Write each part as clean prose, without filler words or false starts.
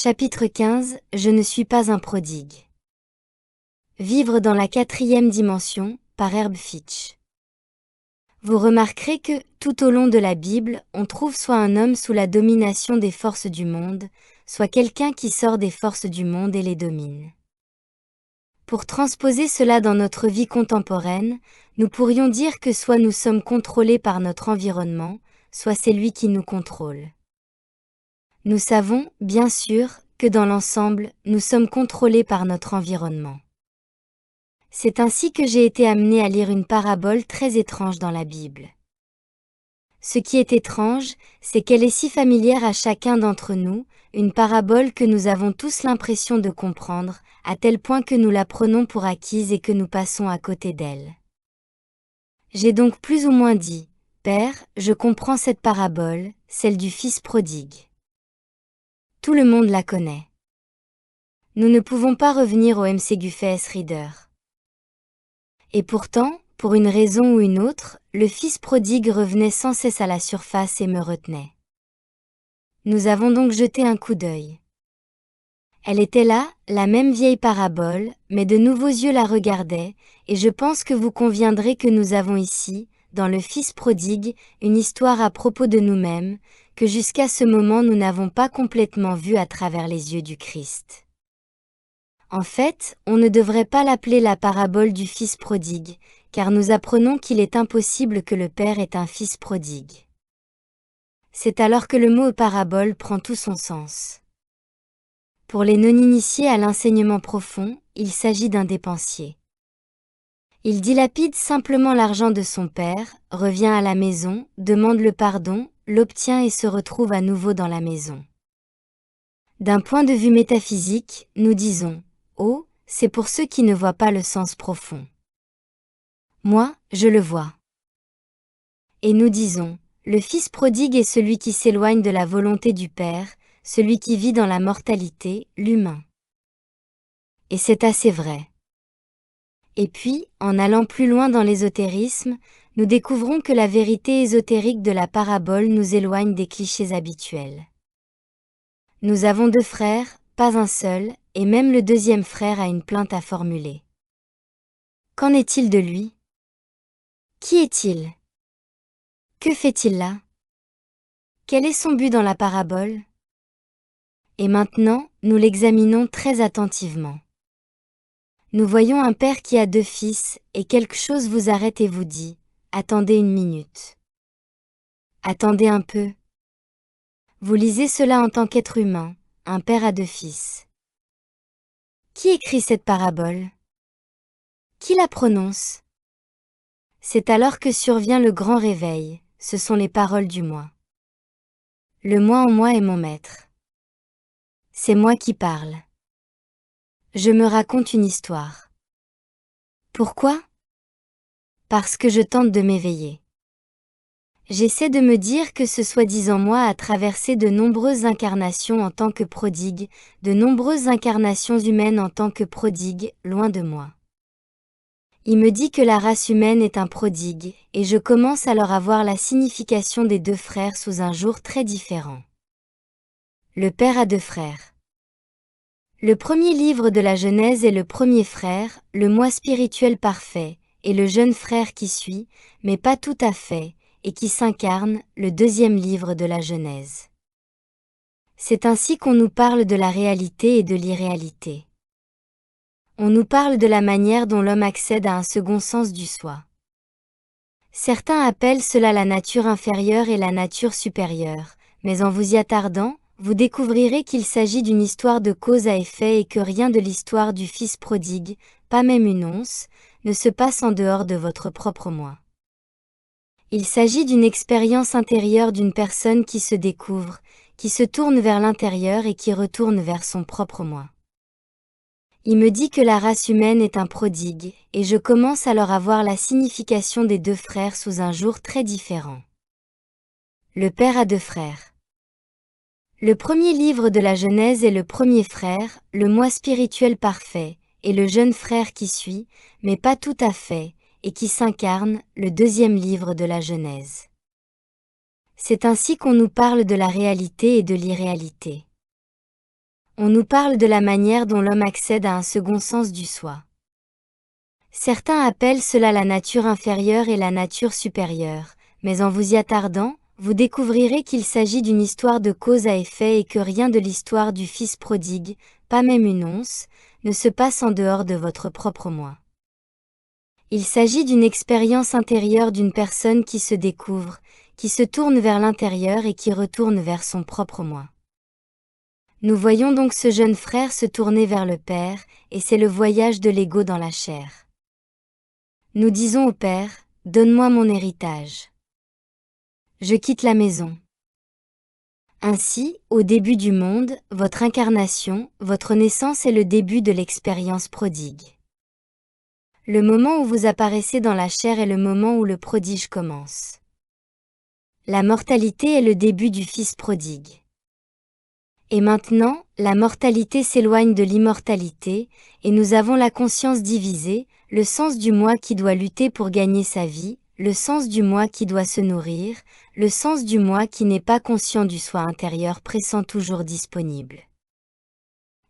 Chapitre 15 « Je ne suis pas un prodigue ». Vivre dans la quatrième dimension, par Herb Fitch. Vous remarquerez que, tout au long de la Bible, on trouve soit un homme sous la domination des forces du monde, soit quelqu'un qui sort des forces du monde et les domine. Pour transposer cela dans notre vie contemporaine, nous pourrions dire que soit nous sommes contrôlés par notre environnement, soit c'est lui qui nous contrôle. Nous savons, bien sûr, que dans l'ensemble, nous sommes contrôlés par notre environnement. C'est ainsi que j'ai été amené à lire une parabole très étrange dans la Bible. Ce qui est étrange, c'est qu'elle est si familière à chacun d'entre nous, une parabole que nous avons tous l'impression de comprendre, à tel point que nous la prenons pour acquise et que nous passons à côté d'elle. J'ai donc plus ou moins dit, « Père, je comprends cette parabole, celle du fils prodigue. » Tout le monde la connaît. Nous ne pouvons pas revenir au MCGFS Reader. Et pourtant, pour une raison ou une autre, le fils prodigue revenait sans cesse à la surface et me retenait. Nous avons donc jeté un coup d'œil. Elle était là, la même vieille parabole, mais de nouveaux yeux la regardaient, et je pense que vous conviendrez que nous avons ici, dans le fils prodigue, une histoire à propos de nous-mêmes, que jusqu'à ce moment nous n'avons pas complètement vue à travers les yeux du Christ. En fait, on ne devrait pas l'appeler la parabole du fils prodigue, car nous apprenons qu'il est impossible que le Père ait un fils prodigue. C'est alors que le mot parabole prend tout son sens. Pour les non-initiés à l'enseignement profond, il s'agit d'un dépensier. Il dilapide simplement l'argent de son père, revient à la maison, demande le pardon, l'obtient et se retrouve à nouveau dans la maison. D'un point de vue métaphysique, nous disons « Oh, c'est pour ceux qui ne voient pas le sens profond. » Moi, je le vois. Et nous disons « Le fils prodigue est celui qui s'éloigne de la volonté du Père, celui qui vit dans la mortalité, l'humain. » Et c'est assez vrai. Et puis, en allant plus loin dans l'ésotérisme, nous découvrons que la vérité ésotérique de la parabole nous éloigne des clichés habituels. Nous avons 2 frères, pas un seul, et même le deuxième frère a une plainte à formuler. Qu'en est-il de lui? Qui est-il? Que fait-il là? Quel est son but dans la parabole? Et maintenant, nous l'examinons très attentivement. Nous voyons un père qui a 2 fils, et quelque chose vous arrête et vous dit, « Attendez une minute. Attendez un peu. » Vous lisez cela en tant qu'être humain, un père a 2 fils. Qui écrit cette parabole? Qui la prononce? C'est alors que survient le grand réveil, ce sont les paroles du moi. Le moi en moi est mon maître. C'est moi qui parle. Je me raconte une histoire. Pourquoi? Parce que je tente de m'éveiller. J'essaie de me dire que ce soi-disant moi a traversé de nombreuses incarnations en tant que prodigue, de nombreuses incarnations humaines en tant que prodigue, loin de moi. Il me dit que la race humaine est un prodigue, et je commence alors à voir la signification des 2 frères sous un jour très différent. Le père a 2 frères. Le premier livre de la Genèse est le premier frère, le moi spirituel parfait, et le jeune frère qui suit, mais pas tout à fait, et qui s'incarne, le deuxième livre de la Genèse. C'est ainsi qu'on nous parle de la réalité et de l'irréalité. On nous parle de la manière dont l'homme accède à un second sens du soi. Certains appellent cela la nature inférieure et la nature supérieure, mais en vous y attardant, vous découvrirez qu'il s'agit d'une histoire de cause à effet et que rien de l'histoire du fils prodigue, pas même une once, ne se passe en dehors de votre propre moi. Il s'agit d'une expérience intérieure d'une personne qui se découvre, qui se tourne vers l'intérieur et qui retourne vers son propre moi. Il me dit que la race humaine est un prodigue, et je commence alors à voir la signification des 2 frères sous un jour très différent. Le père a 2 frères. Le premier livre de la Genèse est le premier frère, le moi spirituel parfait, et le jeune frère qui suit, mais pas tout à fait, et qui s'incarne, le deuxième livre de la Genèse. C'est ainsi qu'on nous parle de la réalité et de l'irréalité. On nous parle de la manière dont l'homme accède à un second sens du soi. Certains appellent cela la nature inférieure et la nature supérieure, mais en vous y attardant, vous découvrirez qu'il s'agit d'une histoire de cause à effet et que rien de l'histoire du Fils prodigue, pas même une once, ne se passe en dehors de votre propre moi. Il s'agit d'une expérience intérieure d'une personne qui se découvre, qui se tourne vers l'intérieur et qui retourne vers son propre moi. Nous voyons donc ce jeune frère se tourner vers le Père, et c'est le voyage de l'ego dans la chair. Nous disons au Père, donne-moi mon héritage. Je quitte la maison. Ainsi, au début du monde, votre incarnation, votre naissance est le début de l'expérience prodigue. Le moment où vous apparaissez dans la chair est le moment où le prodige commence. La mortalité est le début du Fils prodigue. Et maintenant, la mortalité s'éloigne de l'immortalité, et nous avons la conscience divisée, le sens du moi qui doit lutter pour gagner sa vie, le sens du moi qui doit se nourrir, le sens du moi qui n'est pas conscient du soi intérieur pressant toujours disponible.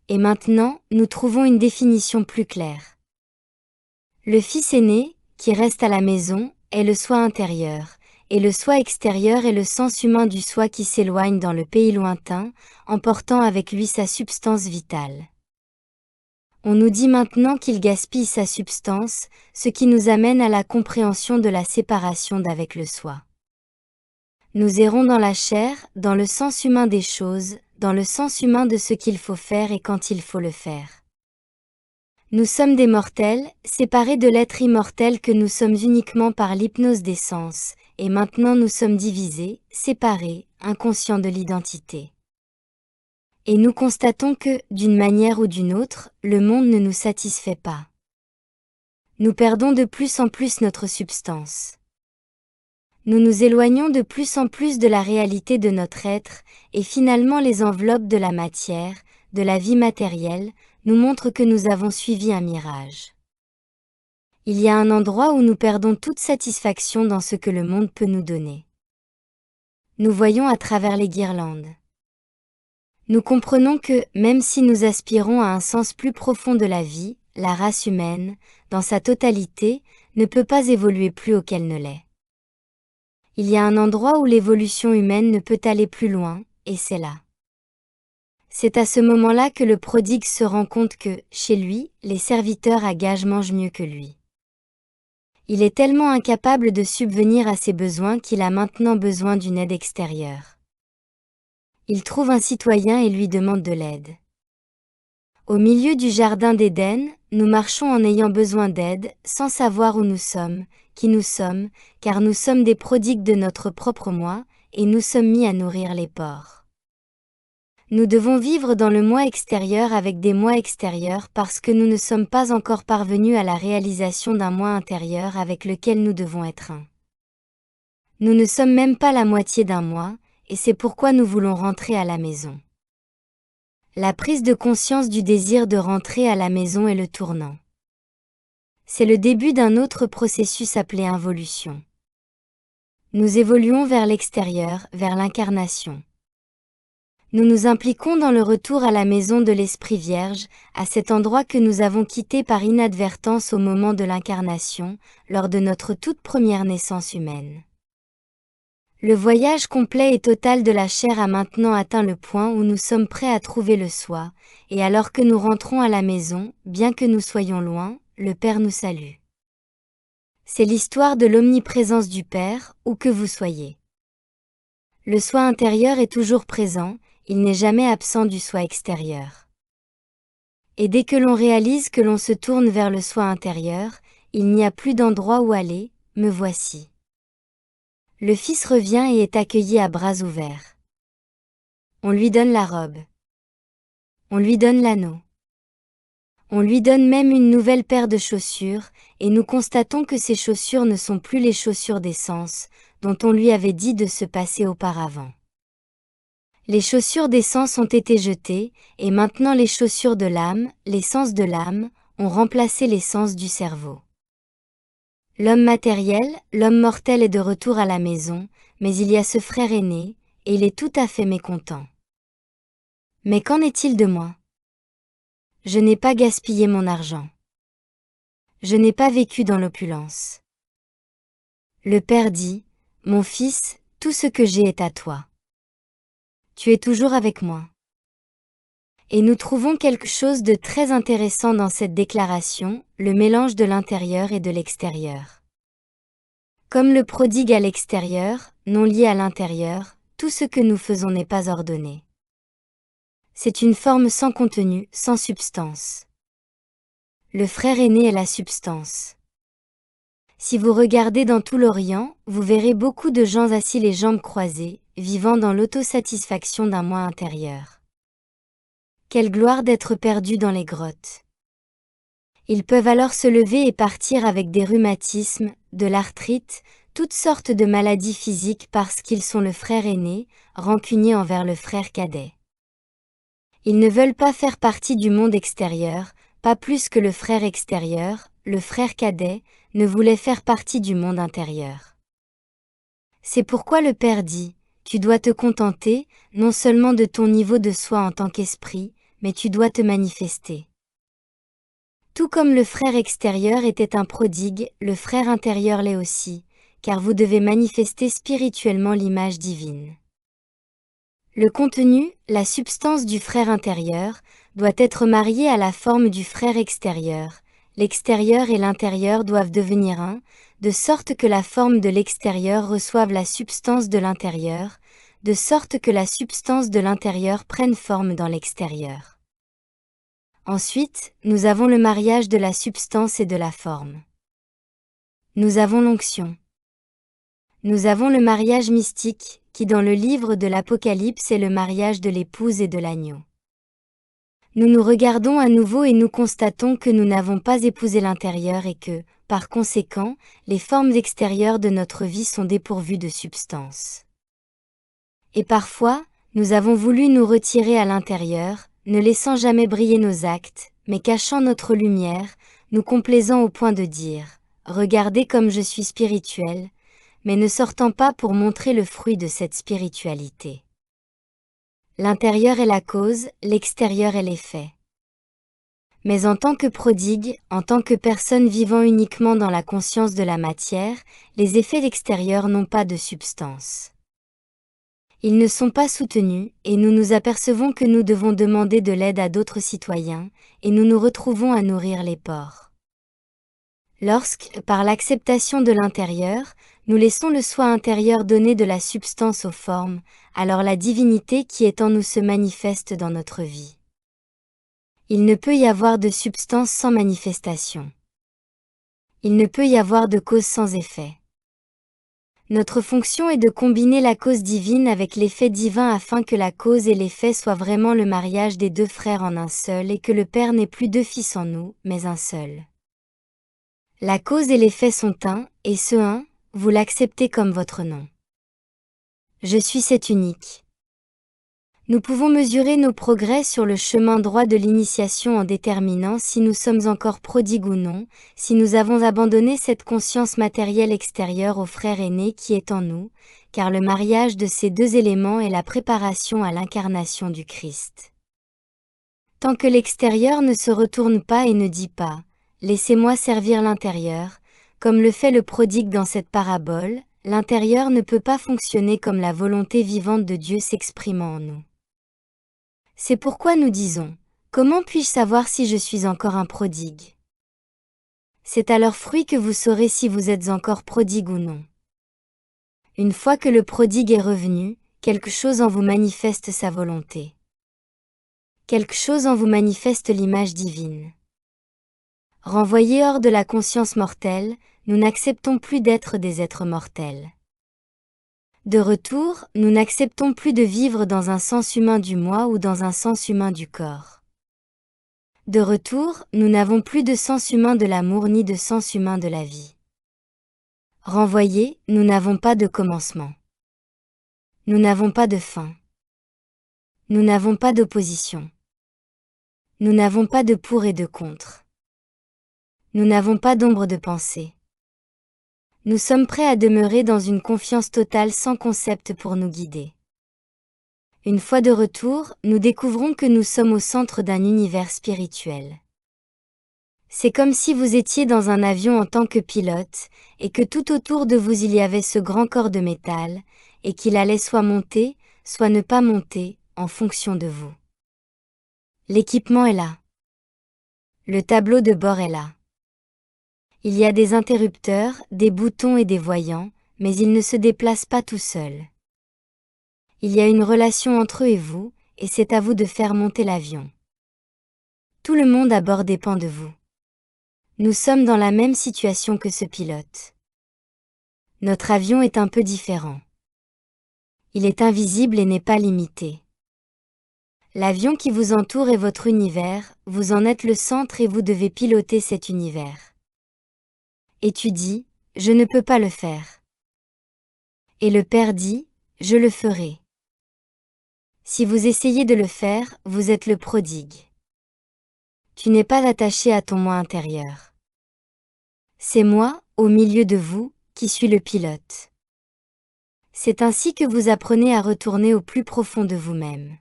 Et maintenant, nous trouvons une définition plus claire. Le fils aîné, qui reste à la maison, est le soi intérieur, et le soi extérieur est le sens humain du soi qui s'éloigne dans le pays lointain, emportant avec lui sa substance vitale. On nous dit maintenant qu'il gaspille sa substance, ce qui nous amène à la compréhension de la séparation d'avec le soi. Nous errons dans la chair, dans le sens humain des choses, dans le sens humain de ce qu'il faut faire et quand il faut le faire. Nous sommes des mortels, séparés de l'être immortel que nous sommes uniquement par l'hypnose des sens, et maintenant nous sommes divisés, séparés, inconscients de l'identité. Et nous constatons que, d'une manière ou d'une autre, le monde ne nous satisfait pas. Nous perdons de plus en plus notre substance. Nous nous éloignons de plus en plus de la réalité de notre être, et finalement les enveloppes de la matière, de la vie matérielle, nous montrent que nous avons suivi un mirage. Il y a un endroit où nous perdons toute satisfaction dans ce que le monde peut nous donner. Nous voyons à travers les guirlandes. Nous comprenons que, même si nous aspirons à un sens plus profond de la vie, la race humaine, dans sa totalité, ne peut pas évoluer plus haut qu'elle ne l'est. Il y a un endroit où l'évolution humaine ne peut aller plus loin, et c'est là. C'est à ce moment-là que le prodigue se rend compte que, chez lui, les serviteurs à gages mangent mieux que lui. Il est tellement incapable de subvenir à ses besoins qu'il a maintenant besoin d'une aide extérieure. Il trouve un citoyen et lui demande de l'aide. Au milieu du jardin d'Éden, nous marchons en ayant besoin d'aide, sans savoir où nous sommes, qui nous sommes, car nous sommes des prodigues de notre propre moi, et nous sommes mis à nourrir les porcs. Nous devons vivre dans le moi extérieur avec des moi extérieurs parce que nous ne sommes pas encore parvenus à la réalisation d'un moi intérieur avec lequel nous devons être un. Nous ne sommes même pas la moitié d'un moi, et c'est pourquoi nous voulons rentrer à la maison. La prise de conscience du désir de rentrer à la maison est le tournant. C'est le début d'un autre processus appelé involution. Nous évoluons vers l'extérieur, vers l'incarnation. Nous nous impliquons dans le retour à la maison de l'Esprit Vierge, à cet endroit que nous avons quitté par inadvertance au moment de l'incarnation, lors de notre toute première naissance humaine. Le voyage complet et total de la chair a maintenant atteint le point où nous sommes prêts à trouver le soi, et alors que nous rentrons à la maison, bien que nous soyons loin, le Père nous salue. C'est l'histoire de l'omniprésence du Père, où que vous soyez. Le soi intérieur est toujours présent, il n'est jamais absent du soi extérieur. Et dès que l'on réalise que l'on se tourne vers le soi intérieur, il n'y a plus d'endroit où aller, me voici. Le Fils revient et est accueilli à bras ouverts. On lui donne la robe. On lui donne l'anneau. On lui donne même une nouvelle paire de chaussures, et nous constatons que ces chaussures ne sont plus les chaussures des sens, dont on lui avait dit de se passer auparavant. Les chaussures des sens ont été jetées, et maintenant les chaussures de l'âme, les sens de l'âme, ont remplacé les sens du cerveau. L'homme matériel, l'homme mortel est de retour à la maison, mais il y a ce frère aîné, et il est tout à fait mécontent. Mais qu'en est-il de moi ? Je n'ai pas gaspillé mon argent. Je n'ai pas vécu dans l'opulence. Le Père dit, mon fils, tout ce que j'ai est à toi. Tu es toujours avec moi. Et nous trouvons quelque chose de très intéressant dans cette déclaration, le mélange de l'intérieur et de l'extérieur. Comme le prodigue à l'extérieur, non lié à l'intérieur, tout ce que nous faisons n'est pas ordonné. C'est une forme sans contenu, sans substance. Le frère aîné est la substance. Si vous regardez dans tout l'Orient, vous verrez beaucoup de gens assis les jambes croisées, vivant dans l'autosatisfaction d'un moi intérieur. Quelle gloire d'être perdus dans les grottes. Ils peuvent alors se lever et partir avec des rhumatismes, de l'arthrite, toutes sortes de maladies physiques parce qu'ils sont le frère aîné, rancunier envers le frère cadet. Ils ne veulent pas faire partie du monde extérieur, pas plus que le frère extérieur, le frère cadet, ne voulait faire partie du monde intérieur. C'est pourquoi le Père dit, tu dois te contenter, non seulement de ton niveau de soi en tant qu'esprit, mais tu dois te manifester. Tout comme le frère extérieur était un prodigue, le frère intérieur l'est aussi, car vous devez manifester spirituellement l'image divine. Le contenu, la substance du frère intérieur, doit être marié à la forme du frère extérieur. L'extérieur et l'intérieur doivent devenir un, de sorte que la forme de l'extérieur reçoive la substance de l'intérieur, de sorte que la substance de l'intérieur prenne forme dans l'extérieur. Ensuite, nous avons le mariage de la substance et de la forme. Nous avons l'onction. Nous avons le mariage mystique, qui dans le livre de l'Apocalypse est le mariage de l'épouse et de l'agneau. Nous nous regardons à nouveau et nous constatons que nous n'avons pas épousé l'intérieur et que, par conséquent, les formes extérieures de notre vie sont dépourvues de substance. Et parfois, nous avons voulu nous retirer à l'intérieur, ne laissant jamais briller nos actes, mais cachant notre lumière, nous complaisant au point de dire « Regardez comme je suis spirituel », mais ne sortant pas pour montrer le fruit de cette spiritualité. L'intérieur est la cause, l'extérieur est l'effet. Mais en tant que prodigue, en tant que personne vivant uniquement dans la conscience de la matière, les effets extérieurs n'ont pas de substance. Ils ne sont pas soutenus, et nous nous apercevons que nous devons demander de l'aide à d'autres citoyens, et nous nous retrouvons à nourrir les porcs. Lorsque, par l'acceptation de l'intérieur, nous laissons le soi intérieur donner de la substance aux formes, alors la divinité qui est en nous se manifeste dans notre vie. Il ne peut y avoir de substance sans manifestation. Il ne peut y avoir de cause sans effet. Notre fonction est de combiner la cause divine avec l'effet divin afin que la cause et l'effet soient vraiment le mariage des deux frères en un seul et que le Père n'ait plus deux fils en nous, mais un seul. La cause et l'effet sont un, et ce un, vous l'acceptez comme votre nom. Je suis cet unique. Nous pouvons mesurer nos progrès sur le chemin droit de l'initiation en déterminant si nous sommes encore prodigues ou non, si nous avons abandonné cette conscience matérielle extérieure au frère aîné qui est en nous, car le mariage de ces deux éléments est la préparation à l'incarnation du Christ. Tant que l'extérieur ne se retourne pas et ne dit pas « Laissez-moi servir l'intérieur », comme le fait le prodigue dans cette parabole, l'intérieur ne peut pas fonctionner comme la volonté vivante de Dieu s'exprimant en nous. C'est pourquoi nous disons, comment puis-je savoir si je suis encore un prodigue? C'est à leurs fruits que vous saurez si vous êtes encore prodigue ou non. Une fois que le prodigue est revenu, quelque chose en vous manifeste sa volonté. Quelque chose en vous manifeste l'image divine. Renvoyés hors de la conscience mortelle, nous n'acceptons plus d'être des êtres mortels. De retour, nous n'acceptons plus de vivre dans un sens humain du moi ou dans un sens humain du corps. De retour, nous n'avons plus de sens humain de l'amour ni de sens humain de la vie. Renvoyés, nous n'avons pas de commencement. Nous n'avons pas de fin. Nous n'avons pas d'opposition. Nous n'avons pas de pour et de contre. Nous n'avons pas d'ombre de pensée. Nous sommes prêts à demeurer dans une confiance totale sans concept pour nous guider. Une fois de retour, nous découvrons que nous sommes au centre d'un univers spirituel. C'est comme si vous étiez dans un avion en tant que pilote, et que tout autour de vous il y avait ce grand corps de métal, et qu'il allait soit monter, soit ne pas monter, en fonction de vous. L'équipement est là. Le tableau de bord est là. Il y a des interrupteurs, des boutons et des voyants, mais ils ne se déplacent pas tout seuls. Il y a une relation entre eux et vous, et c'est à vous de faire monter l'avion. Tout le monde à bord dépend de vous. Nous sommes dans la même situation que ce pilote. Notre avion est un peu différent. Il est invisible et n'est pas limité. L'avion qui vous entoure est votre univers, vous en êtes le centre et vous devez piloter cet univers. Et tu dis, je ne peux pas le faire. Et le Père dit, je le ferai. Si vous essayez de le faire, vous êtes le prodigue. Tu n'es pas attaché à ton moi intérieur. C'est moi, au milieu de vous, qui suis le pilote. C'est ainsi que vous apprenez à retourner au plus profond de vous-même.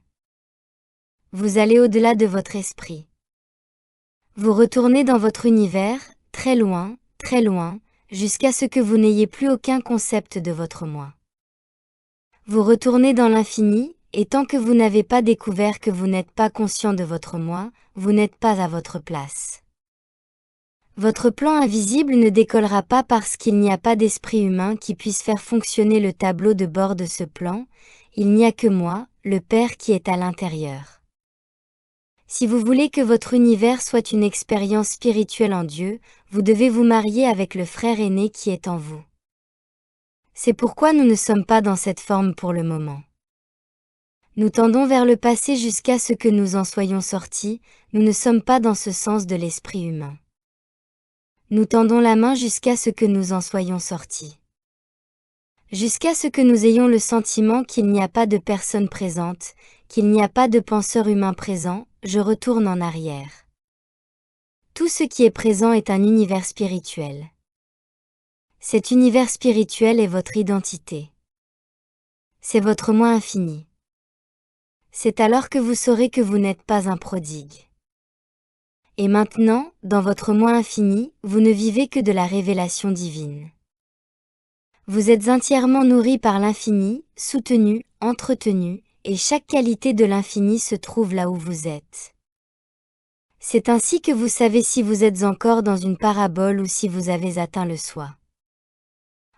Vous allez au-delà de votre esprit. Vous retournez dans votre univers, très loin, jusqu'à ce que vous n'ayez plus aucun concept de votre moi. Vous retournez dans l'infini, et tant que vous n'avez pas découvert que vous n'êtes pas conscient de votre moi, vous n'êtes pas à votre place. Votre plan invisible ne décollera pas parce qu'il n'y a pas d'esprit humain qui puisse faire fonctionner le tableau de bord de ce plan, il n'y a que moi, le Père qui est à l'intérieur. Si vous voulez que votre univers soit une expérience spirituelle en Dieu, vous devez vous marier avec le frère aîné qui est en vous. C'est pourquoi nous ne sommes pas dans cette forme pour le moment. Nous tendons vers le passé jusqu'à ce que nous en soyons sortis, nous ne sommes pas dans ce sens de l'esprit humain. Nous tendons la main jusqu'à ce que nous en soyons sortis. Jusqu'à ce que nous ayons le sentiment qu'il n'y a pas de personne présente, qu'il n'y a pas de penseur humain présent, je retourne en arrière. Tout ce qui est présent est un univers spirituel. Cet univers spirituel est votre identité. C'est votre moi infini. C'est alors que vous saurez que vous n'êtes pas un prodigue. Et maintenant, dans votre moi infini, vous ne vivez que de la révélation divine. Vous êtes entièrement nourri par l'infini, soutenu, entretenu, et chaque qualité de l'infini se trouve là où vous êtes. C'est ainsi que vous savez si vous êtes encore dans une parabole ou si vous avez atteint le soi.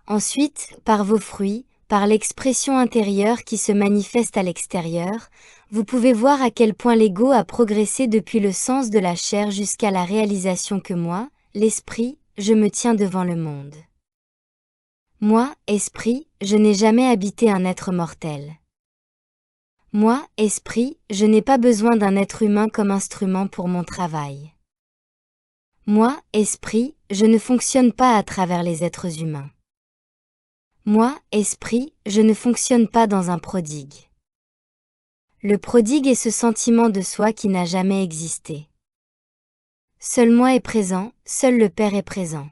Ensuite, par vos fruits, par l'expression intérieure qui se manifeste à l'extérieur, vous pouvez voir à quel point l'ego a progressé depuis le sens de la chair jusqu'à la réalisation que moi, l'esprit, je me tiens devant le monde. Moi, esprit, je n'ai jamais habité un être mortel. Moi, esprit, je n'ai pas besoin d'un être humain comme instrument pour mon travail. Moi, esprit, je ne fonctionne pas à travers les êtres humains. Moi, esprit, je ne fonctionne pas dans un prodigue. Le prodigue est ce sentiment de soi qui n'a jamais existé. Seul moi est présent, seul le Père est présent.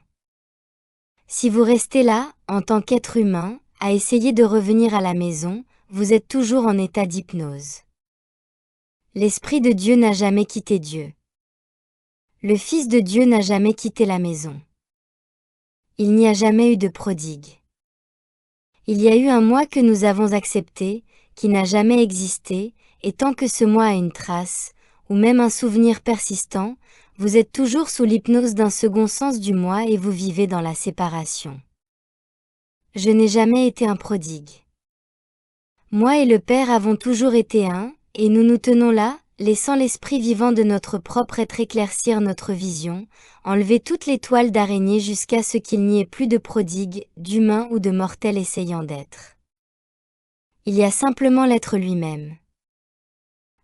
Si vous restez là, en tant qu'être humain, à essayer de revenir à la maison, vous êtes toujours en état d'hypnose. L'Esprit de Dieu n'a jamais quitté Dieu. Le Fils de Dieu n'a jamais quitté la maison. Il n'y a jamais eu de prodigue. Il y a eu un moi que nous avons accepté, qui n'a jamais existé, et tant que ce moi a une trace, ou même un souvenir persistant, vous êtes toujours sous l'hypnose d'un second sens du moi et vous vivez dans la séparation. Je n'ai jamais été un prodigue. Moi et le Père avons toujours été un, et nous nous tenons là, laissant l'esprit vivant de notre propre être éclaircir notre vision, enlever toutes les toiles d'araignée jusqu'à ce qu'il n'y ait plus de prodigue, d'humain ou de mortel essayant d'être. Il y a simplement l'être lui-même.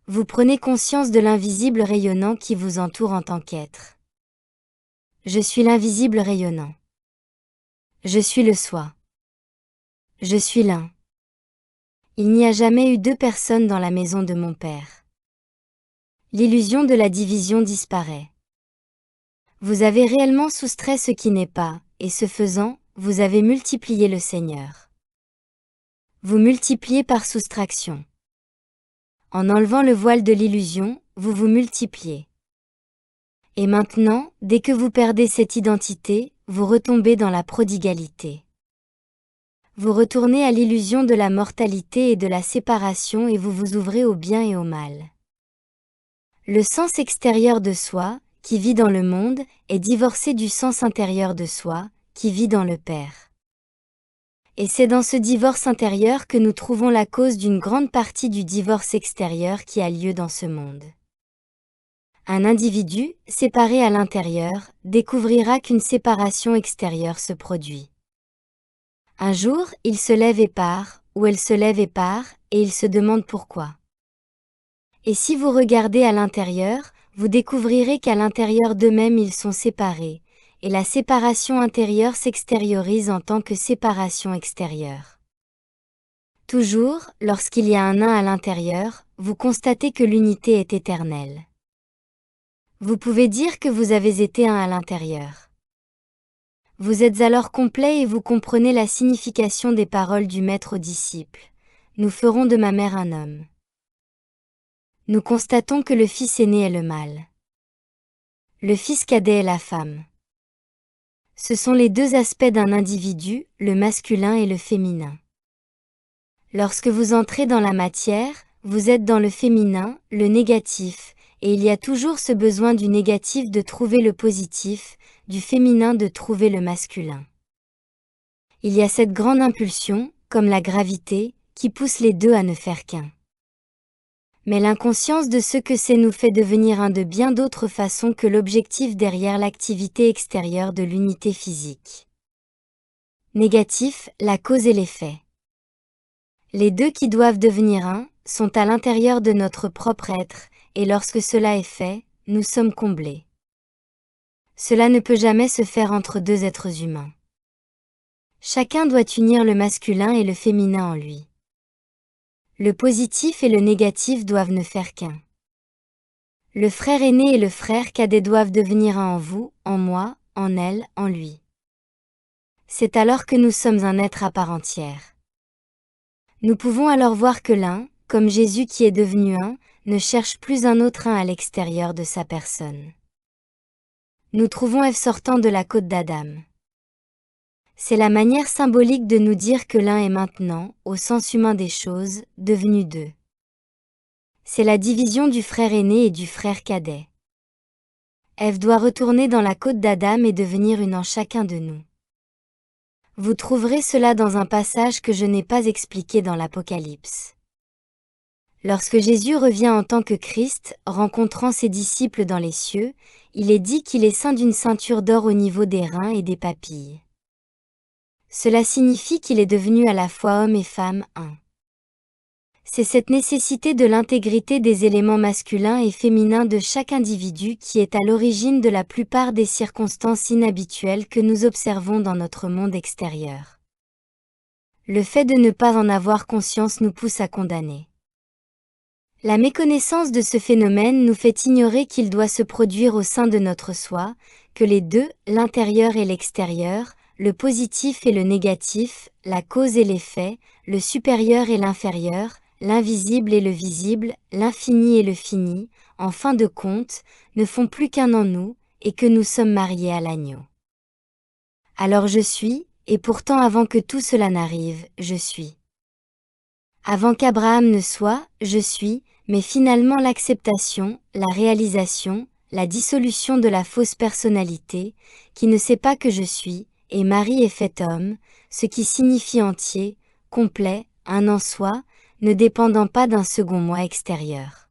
Vous prenez conscience de l'invisible rayonnant qui vous entoure en tant qu'être. Je suis l'invisible rayonnant. Je suis le soi. Je suis l'un. Il n'y a jamais eu deux personnes dans la maison de mon Père. L'illusion de la division disparaît. Vous avez réellement soustrait ce qui n'est pas, et ce faisant, vous avez multiplié le Seigneur. Vous multipliez par soustraction. En enlevant le voile de l'illusion, vous vous multipliez. Et maintenant, dès que vous perdez cette identité, vous retombez dans la prodigalité. Vous retournez à l'illusion de la mortalité et de la séparation et vous vous ouvrez au bien et au mal. Le sens extérieur de soi, qui vit dans le monde, est divorcé du sens intérieur de soi, qui vit dans le Père. Et c'est dans ce divorce intérieur que nous trouvons la cause d'une grande partie du divorce extérieur qui a lieu dans ce monde. Un individu, séparé à l'intérieur, découvrira qu'une séparation extérieure se produit. Un jour, il se lève et part, ou elle se lève et part, et il se demande pourquoi. Et si vous regardez à l'intérieur, vous découvrirez qu'à l'intérieur d'eux-mêmes ils sont séparés, et la séparation intérieure s'extériorise en tant que séparation extérieure. Toujours, lorsqu'il y a un nain à l'intérieur, vous constatez que l'unité est éternelle. Vous pouvez dire que vous avez été un à l'intérieur. Vous êtes alors complet et vous comprenez la signification des paroles du Maître aux disciples. Nous ferons de ma mère un homme. Nous constatons que le fils aîné est le mâle. Le fils cadet est la femme. Ce sont les deux aspects d'un individu, le masculin et le féminin. Lorsque vous entrez dans la matière, vous êtes dans le féminin, le négatif, et il y a toujours ce besoin du négatif de trouver le positif, du féminin de trouver le masculin. Il y a cette grande impulsion, comme la gravité, qui pousse les deux à ne faire qu'un. Mais l'inconscience de ce que c'est nous fait devenir un de bien d'autres façons que l'objectif derrière l'activité extérieure de l'unité physique. Négatif, la cause et l'effet. Les deux qui doivent devenir un, sont à l'intérieur de notre propre être, et lorsque cela est fait, nous sommes comblés. Cela ne peut jamais se faire entre deux êtres humains. Chacun doit unir le masculin et le féminin en lui. Le positif et le négatif doivent ne faire qu'un. Le frère aîné et le frère cadet doivent devenir un en vous, en moi, en elle, en lui. C'est alors que nous sommes un être à part entière. Nous pouvons alors voir que l'un, comme Jésus qui est devenu un, ne cherche plus un autre un à l'extérieur de sa personne. Nous trouvons Ève sortant de la côte d'Adam. C'est la manière symbolique de nous dire que l'un est maintenant, au sens humain des choses, devenu deux. C'est la division du frère aîné et du frère cadet. Ève doit retourner dans la côte d'Adam et devenir une en chacun de nous. Vous trouverez cela dans un passage que je n'ai pas expliqué dans l'Apocalypse. Lorsque Jésus revient en tant que Christ, rencontrant ses disciples dans les cieux, il est dit qu'il est ceint d'une ceinture d'or au niveau des reins et des papilles. Cela signifie qu'il est devenu à la fois homme et femme un. C'est cette nécessité de l'intégrité des éléments masculins et féminins de chaque individu qui est à l'origine de la plupart des circonstances inhabituelles que nous observons dans notre monde extérieur. Le fait de ne pas en avoir conscience nous pousse à condamner. La méconnaissance de ce phénomène nous fait ignorer qu'il doit se produire au sein de notre soi, que les deux, l'intérieur et l'extérieur, le positif et le négatif, la cause et l'effet, le supérieur et l'inférieur, l'invisible et le visible, l'infini et le fini, en fin de compte, ne font plus qu'un en nous, et que nous sommes mariés à l'agneau. Alors je suis, et pourtant avant que tout cela n'arrive, je suis. Avant qu'Abraham ne soit, je suis, mais finalement l'acceptation, la réalisation, la dissolution de la fausse personnalité, qui ne sait pas que je suis, et Marie est faite homme, ce qui signifie entier, complet, un en soi, ne dépendant pas d'un second moi extérieur.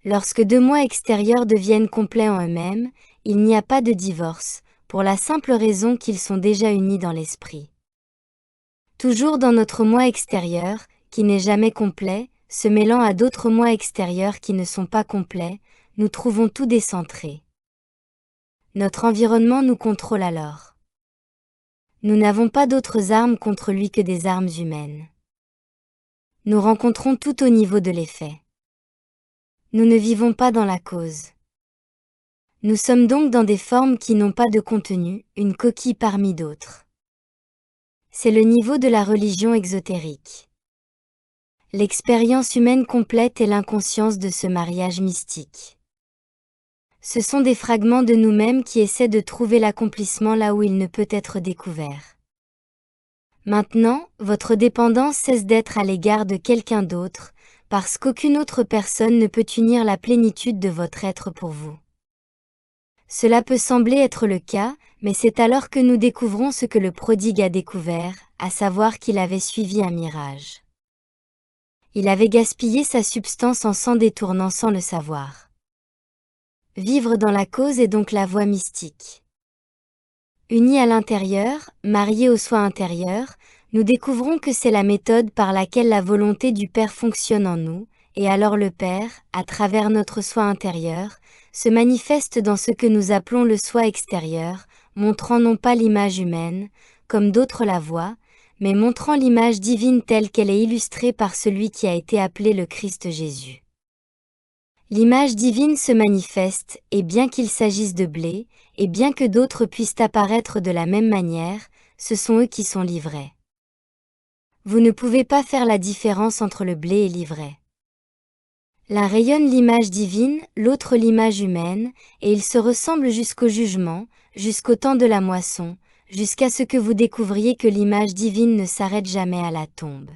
Lorsque deux moi extérieurs deviennent complets en eux-mêmes, il n'y a pas de divorce, pour la simple raison qu'ils sont déjà unis dans l'esprit. Toujours dans notre moi extérieur, qui n'est jamais complet, se mêlant à d'autres moi extérieurs qui ne sont pas complets, nous trouvons tout décentré. Notre environnement nous contrôle alors. Nous n'avons pas d'autres armes contre lui que des armes humaines. Nous rencontrons tout au niveau de l'effet. Nous ne vivons pas dans la cause. Nous sommes donc dans des formes qui n'ont pas de contenu, une coquille parmi d'autres. C'est le niveau de la religion exotérique. L'expérience humaine complète est l'inconscience de ce mariage mystique. Ce sont des fragments de nous-mêmes qui essaient de trouver l'accomplissement là où il ne peut être découvert. Maintenant, votre dépendance cesse d'être à l'égard de quelqu'un d'autre, parce qu'aucune autre personne ne peut unir la plénitude de votre être pour vous. Cela peut sembler être le cas, mais c'est alors que nous découvrons ce que le prodigue a découvert, à savoir qu'il avait suivi un mirage. Il avait gaspillé sa substance en s'en détournant sans le savoir. Vivre dans la cause est donc la voie mystique. Unis à l'intérieur, mariés au soi intérieur, nous découvrons que c'est la méthode par laquelle la volonté du Père fonctionne en nous, et alors le Père, à travers notre soi intérieur, se manifeste dans ce que nous appelons le soi extérieur, montrant non pas l'image humaine, comme d'autres la voient, mais montrant l'image divine telle qu'elle est illustrée par celui qui a été appelé le Christ Jésus. L'image divine se manifeste, et bien qu'il s'agisse de blé, et bien que d'autres puissent apparaître de la même manière, ce sont eux qui sont l'ivraie. Vous ne pouvez pas faire la différence entre le blé et l'ivraie. L'un rayonne l'image divine, l'autre l'image humaine, et ils se ressemblent jusqu'au jugement, jusqu'au temps de la moisson, jusqu'à ce que vous découvriez que l'image divine ne s'arrête jamais à la tombe.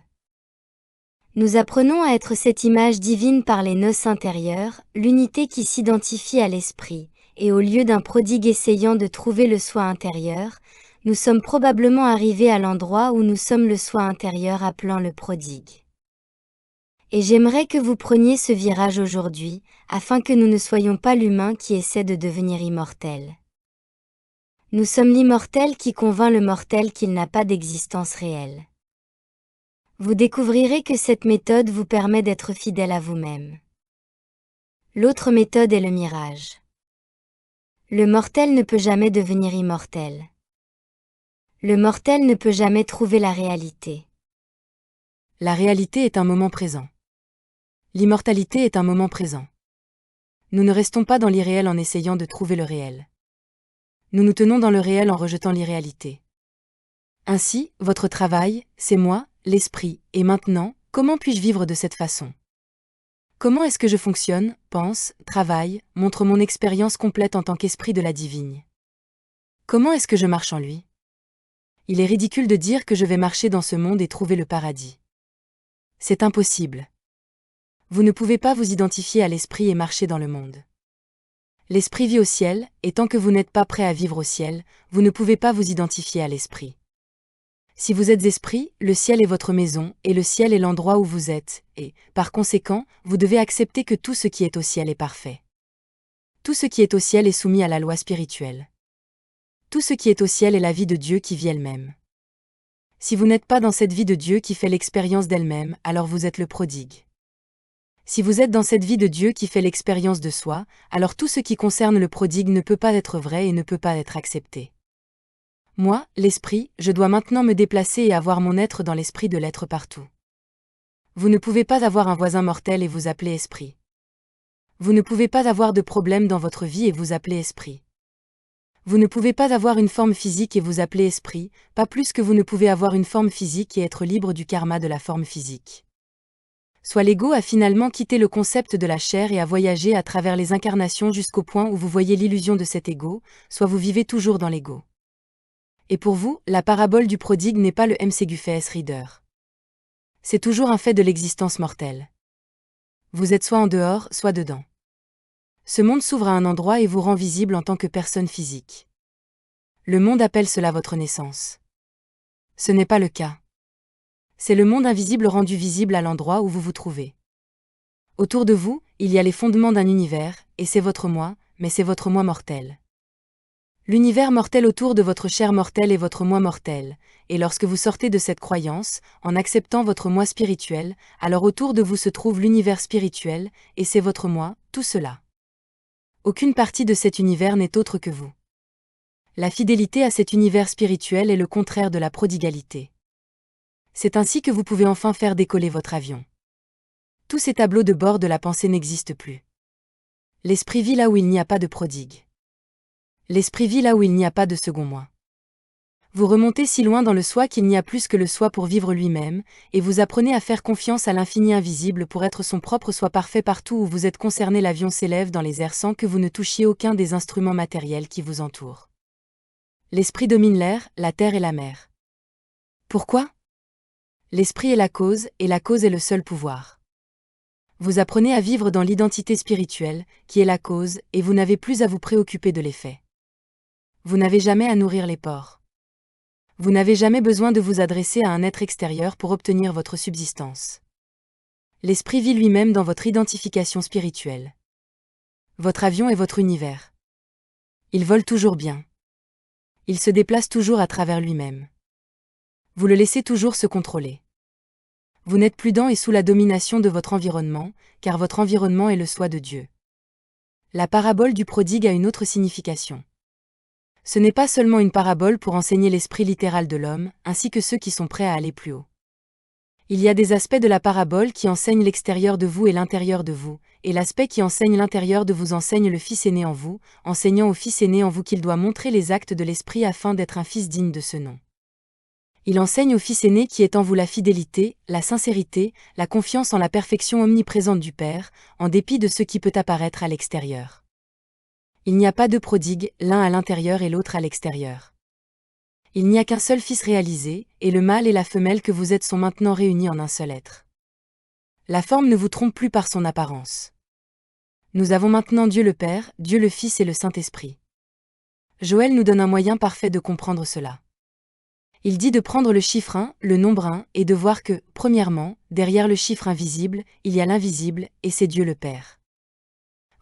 Nous apprenons à être cette image divine par les noces intérieures, l'unité qui s'identifie à l'esprit, et au lieu d'un prodigue essayant de trouver le soi intérieur, nous sommes probablement arrivés à l'endroit où nous sommes le soi intérieur appelant le prodigue. Et j'aimerais que vous preniez ce virage aujourd'hui, afin que nous ne soyons pas l'humain qui essaie de devenir immortel. Nous sommes l'immortel qui convainc le mortel qu'il n'a pas d'existence réelle. Vous découvrirez que cette méthode vous permet d'être fidèle à vous-même. L'autre méthode est le mirage. Le mortel ne peut jamais devenir immortel. Le mortel ne peut jamais trouver la réalité. La réalité est un moment présent. L'immortalité est un moment présent. Nous ne restons pas dans l'irréel en essayant de trouver le réel. Nous nous tenons dans le réel en rejetant l'irréalité. Ainsi, votre travail, c'est moi, l'esprit, et maintenant, comment puis-je vivre de cette façon? Comment est-ce que je fonctionne, pense, travaille, montre mon expérience complète en tant qu'esprit de la divine? Comment est-ce que je marche en lui? Il est ridicule de dire que je vais marcher dans ce monde et trouver le paradis. C'est impossible. Vous ne pouvez pas vous identifier à l'esprit et marcher dans le monde. L'esprit vit au ciel, et tant que vous n'êtes pas prêt à vivre au ciel, vous ne pouvez pas vous identifier à l'esprit. Si vous êtes esprit, le ciel est votre maison, et le ciel est l'endroit où vous êtes, et, par conséquent, vous devez accepter que tout ce qui est au ciel est parfait. Tout ce qui est au ciel est soumis à la loi spirituelle. Tout ce qui est au ciel est la vie de Dieu qui vit elle-même. Si vous n'êtes pas dans cette vie de Dieu qui fait l'expérience d'elle-même, alors vous êtes le prodigue. Si vous êtes dans cette vie de Dieu qui fait l'expérience de soi, alors tout ce qui concerne le prodigue ne peut pas être vrai et ne peut pas être accepté. Moi, l'esprit, je dois maintenant me déplacer et avoir mon être dans l'esprit de l'être partout. Vous ne pouvez pas avoir un voisin mortel et vous appeler esprit. Vous ne pouvez pas avoir de problème dans votre vie et vous appeler esprit. Vous ne pouvez pas avoir une forme physique et vous appeler esprit, pas plus que vous ne pouvez avoir une forme physique et être libre du karma de la forme physique. Soit l'ego a finalement quitté le concept de la chair et a voyagé à travers les incarnations jusqu'au point où vous voyez l'illusion de cet ego, soit vous vivez toujours dans l'ego. Et pour vous, la parabole du prodigue n'est pas le MCGUFS Reader. C'est toujours un fait de l'existence mortelle. Vous êtes soit en dehors, soit dedans. Ce monde s'ouvre à un endroit et vous rend visible en tant que personne physique. Le monde appelle cela votre naissance. Ce n'est pas le cas. C'est le monde invisible rendu visible à l'endroit où vous vous trouvez. Autour de vous, il y a les fondements d'un univers, et c'est votre moi, mais c'est votre moi mortel. L'univers mortel autour de votre chair mortelle est votre moi mortel, et lorsque vous sortez de cette croyance, en acceptant votre moi spirituel, alors autour de vous se trouve l'univers spirituel, et c'est votre moi, tout cela. Aucune partie de cet univers n'est autre que vous. La fidélité à cet univers spirituel est le contraire de la prodigalité. C'est ainsi que vous pouvez enfin faire décoller votre avion. Tous ces tableaux de bord de la pensée n'existent plus. L'esprit vit là où il n'y a pas de prodigue. L'esprit vit là où il n'y a pas de second moi. Vous remontez si loin dans le soi qu'il n'y a plus que le soi pour vivre lui-même, et vous apprenez à faire confiance à l'infini invisible pour être son propre soi parfait partout où vous êtes concerné. L'avion s'élève dans les airs sans que vous ne touchiez aucun des instruments matériels qui vous entourent. L'esprit domine l'air, la terre et la mer. Pourquoi ? L'esprit est la cause, et la cause est le seul pouvoir. Vous apprenez à vivre dans l'identité spirituelle, qui est la cause, et vous n'avez plus à vous préoccuper de l'effet. Vous n'avez jamais à nourrir les porcs. Vous n'avez jamais besoin de vous adresser à un être extérieur pour obtenir votre subsistance. L'esprit vit lui-même dans votre identification spirituelle. Votre avion est votre univers. Il vole toujours bien. Il se déplace toujours à travers lui-même. Vous le laissez toujours se contrôler. Vous n'êtes plus dans et sous la domination de votre environnement, car votre environnement est le soi de Dieu. La parabole du prodigue a une autre signification. Ce n'est pas seulement une parabole pour enseigner l'esprit littéral de l'homme, ainsi que ceux qui sont prêts à aller plus haut. Il y a des aspects de la parabole qui enseignent l'extérieur de vous et l'intérieur de vous, et l'aspect qui enseigne l'intérieur de vous enseigne le fils aîné en vous, enseignant au fils aîné en vous qu'il doit montrer les actes de l'esprit afin d'être un fils digne de ce nom. Il enseigne au fils aîné qui est en vous la fidélité, la sincérité, la confiance en la perfection omniprésente du Père, en dépit de ce qui peut apparaître à l'extérieur. Il n'y a pas de prodigue, l'un à l'intérieur et l'autre à l'extérieur. Il n'y a qu'un seul fils réalisé, et le mâle et la femelle que vous êtes sont maintenant réunis en un seul être. La forme ne vous trompe plus par son apparence. Nous avons maintenant Dieu le Père, Dieu le Fils et le Saint-Esprit. Joël nous donne un moyen parfait de comprendre cela. Il dit de prendre le chiffre 1, le nombre 1, et de voir que, premièrement, derrière le chiffre invisible, il y a l'invisible, et c'est Dieu le Père.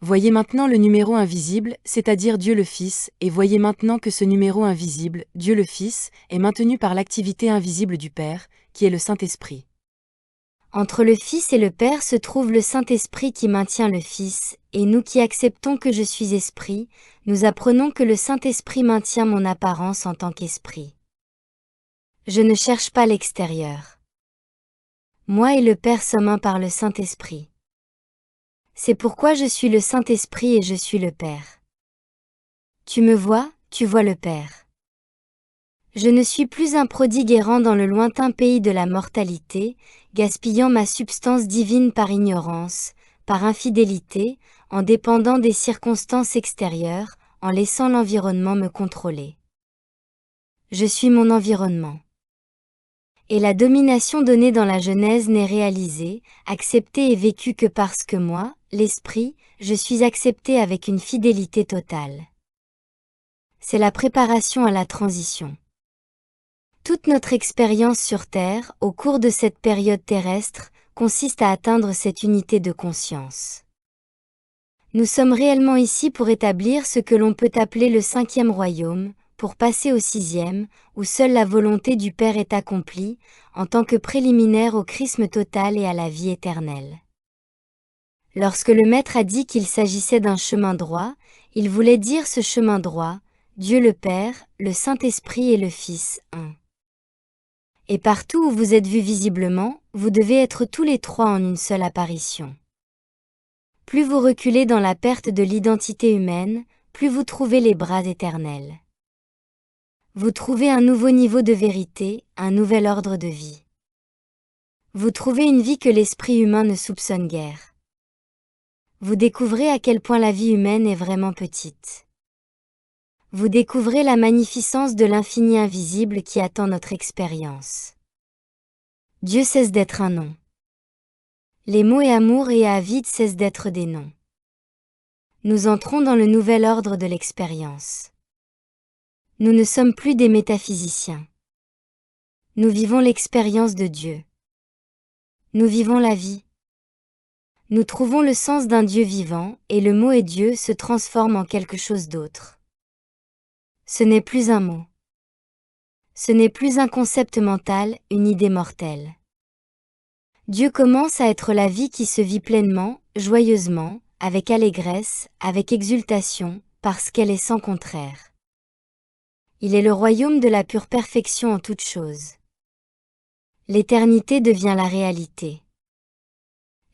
Voyez maintenant le numéro invisible, c'est-à-dire Dieu le Fils, et voyez maintenant que ce numéro invisible, Dieu le Fils, est maintenu par l'activité invisible du Père, qui est le Saint-Esprit. Entre le Fils et le Père se trouve le Saint-Esprit qui maintient le Fils, et nous qui acceptons que je suis Esprit, nous apprenons que le Saint-Esprit maintient mon apparence en tant qu'Esprit. Je ne cherche pas l'extérieur. Moi et le Père sommes un par le Saint-Esprit. C'est pourquoi je suis le Saint-Esprit et je suis le Père. Tu me vois, tu vois le Père. Je ne suis plus un prodigue errant dans le lointain pays de la mortalité, gaspillant ma substance divine par ignorance, par infidélité, en dépendant des circonstances extérieures, en laissant l'environnement me contrôler. Je suis mon environnement. Et la domination donnée dans la Genèse n'est réalisée, acceptée et vécue que parce que moi, l'Esprit, je suis accepté avec une fidélité totale. C'est la préparation à la transition. Toute notre expérience sur Terre, au cours de cette période terrestre, consiste à atteindre cette unité de conscience. Nous sommes réellement ici pour établir ce que l'on peut appeler le 5e royaume, pour passer au 6e, où seule la volonté du Père est accomplie, en tant que préliminaire au chrisme total et à la vie éternelle. Lorsque le Maître a dit qu'il s'agissait d'un chemin droit, il voulait dire ce chemin droit, Dieu le Père, le Saint-Esprit et le Fils, un. Et partout où vous êtes vus visiblement, vous devez être tous les trois en une seule apparition. Plus vous reculez dans la perte de l'identité humaine, plus vous trouvez les bras éternels. Vous trouvez un nouveau niveau de vérité, un nouvel ordre de vie. Vous trouvez une vie que l'esprit humain ne soupçonne guère. Vous découvrez à quel point la vie humaine est vraiment petite. Vous découvrez la magnificence de l'infini invisible qui attend notre expérience. Dieu cesse d'être un nom. Les mots et amour et avide cessent d'être des noms. Nous entrons dans le nouvel ordre de l'expérience. Nous ne sommes plus des métaphysiciens. Nous vivons l'expérience de Dieu. Nous vivons la vie. Nous trouvons le sens d'un Dieu vivant, et le mot et Dieu se transforme en quelque chose d'autre. Ce n'est plus un mot. Ce n'est plus un concept mental, une idée mortelle. Dieu commence à être la vie qui se vit pleinement, joyeusement, avec allégresse, avec exultation, parce qu'elle est sans contraire. Il est le royaume de la pure perfection en toutes choses. L'éternité devient la réalité.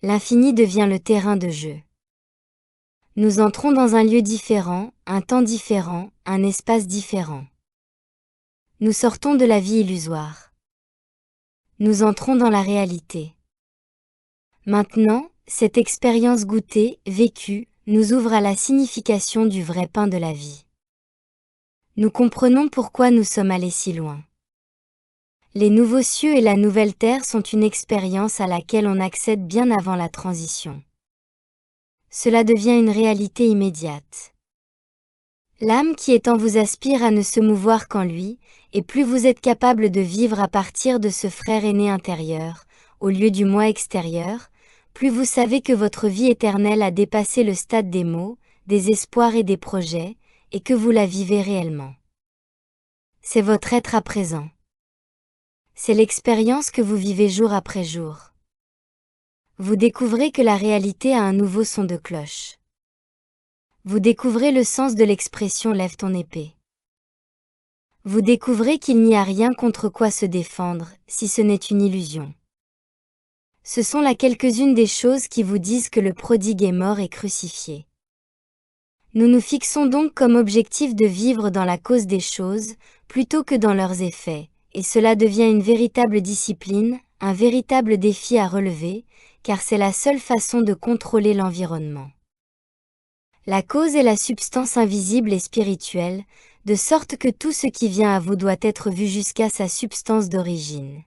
L'infini devient le terrain de jeu. Nous entrons dans un lieu différent, un temps différent, un espace différent. Nous sortons de la vie illusoire. Nous entrons dans la réalité. Maintenant, cette expérience goûtée, vécue, nous ouvre à la signification du vrai pain de la vie. Nous comprenons pourquoi nous sommes allés si loin. Les nouveaux cieux et la nouvelle terre sont une expérience à laquelle on accède bien avant la transition. Cela devient une réalité immédiate. L'âme qui est en vous aspire à ne se mouvoir qu'en lui, et plus vous êtes capable de vivre à partir de ce frère aîné intérieur, au lieu du moi extérieur, plus vous savez que votre vie éternelle a dépassé le stade des mots, des espoirs et des projets, et que vous la vivez réellement. C'est votre être à présent. C'est l'expérience que vous vivez jour après jour. Vous découvrez que la réalité a un nouveau son de cloche. Vous découvrez le sens de l'expression « lève ton épée ». Vous découvrez qu'il n'y a rien contre quoi se défendre, si ce n'est une illusion. Ce sont là quelques-unes des choses qui vous disent que le prodigue est mort et crucifié. Nous nous fixons donc comme objectif de vivre dans la cause des choses, plutôt que dans leurs effets, et cela devient une véritable discipline, un véritable défi à relever, car c'est la seule façon de contrôler l'environnement. La cause est la substance invisible et spirituelle, de sorte que tout ce qui vient à vous doit être vu jusqu'à sa substance d'origine.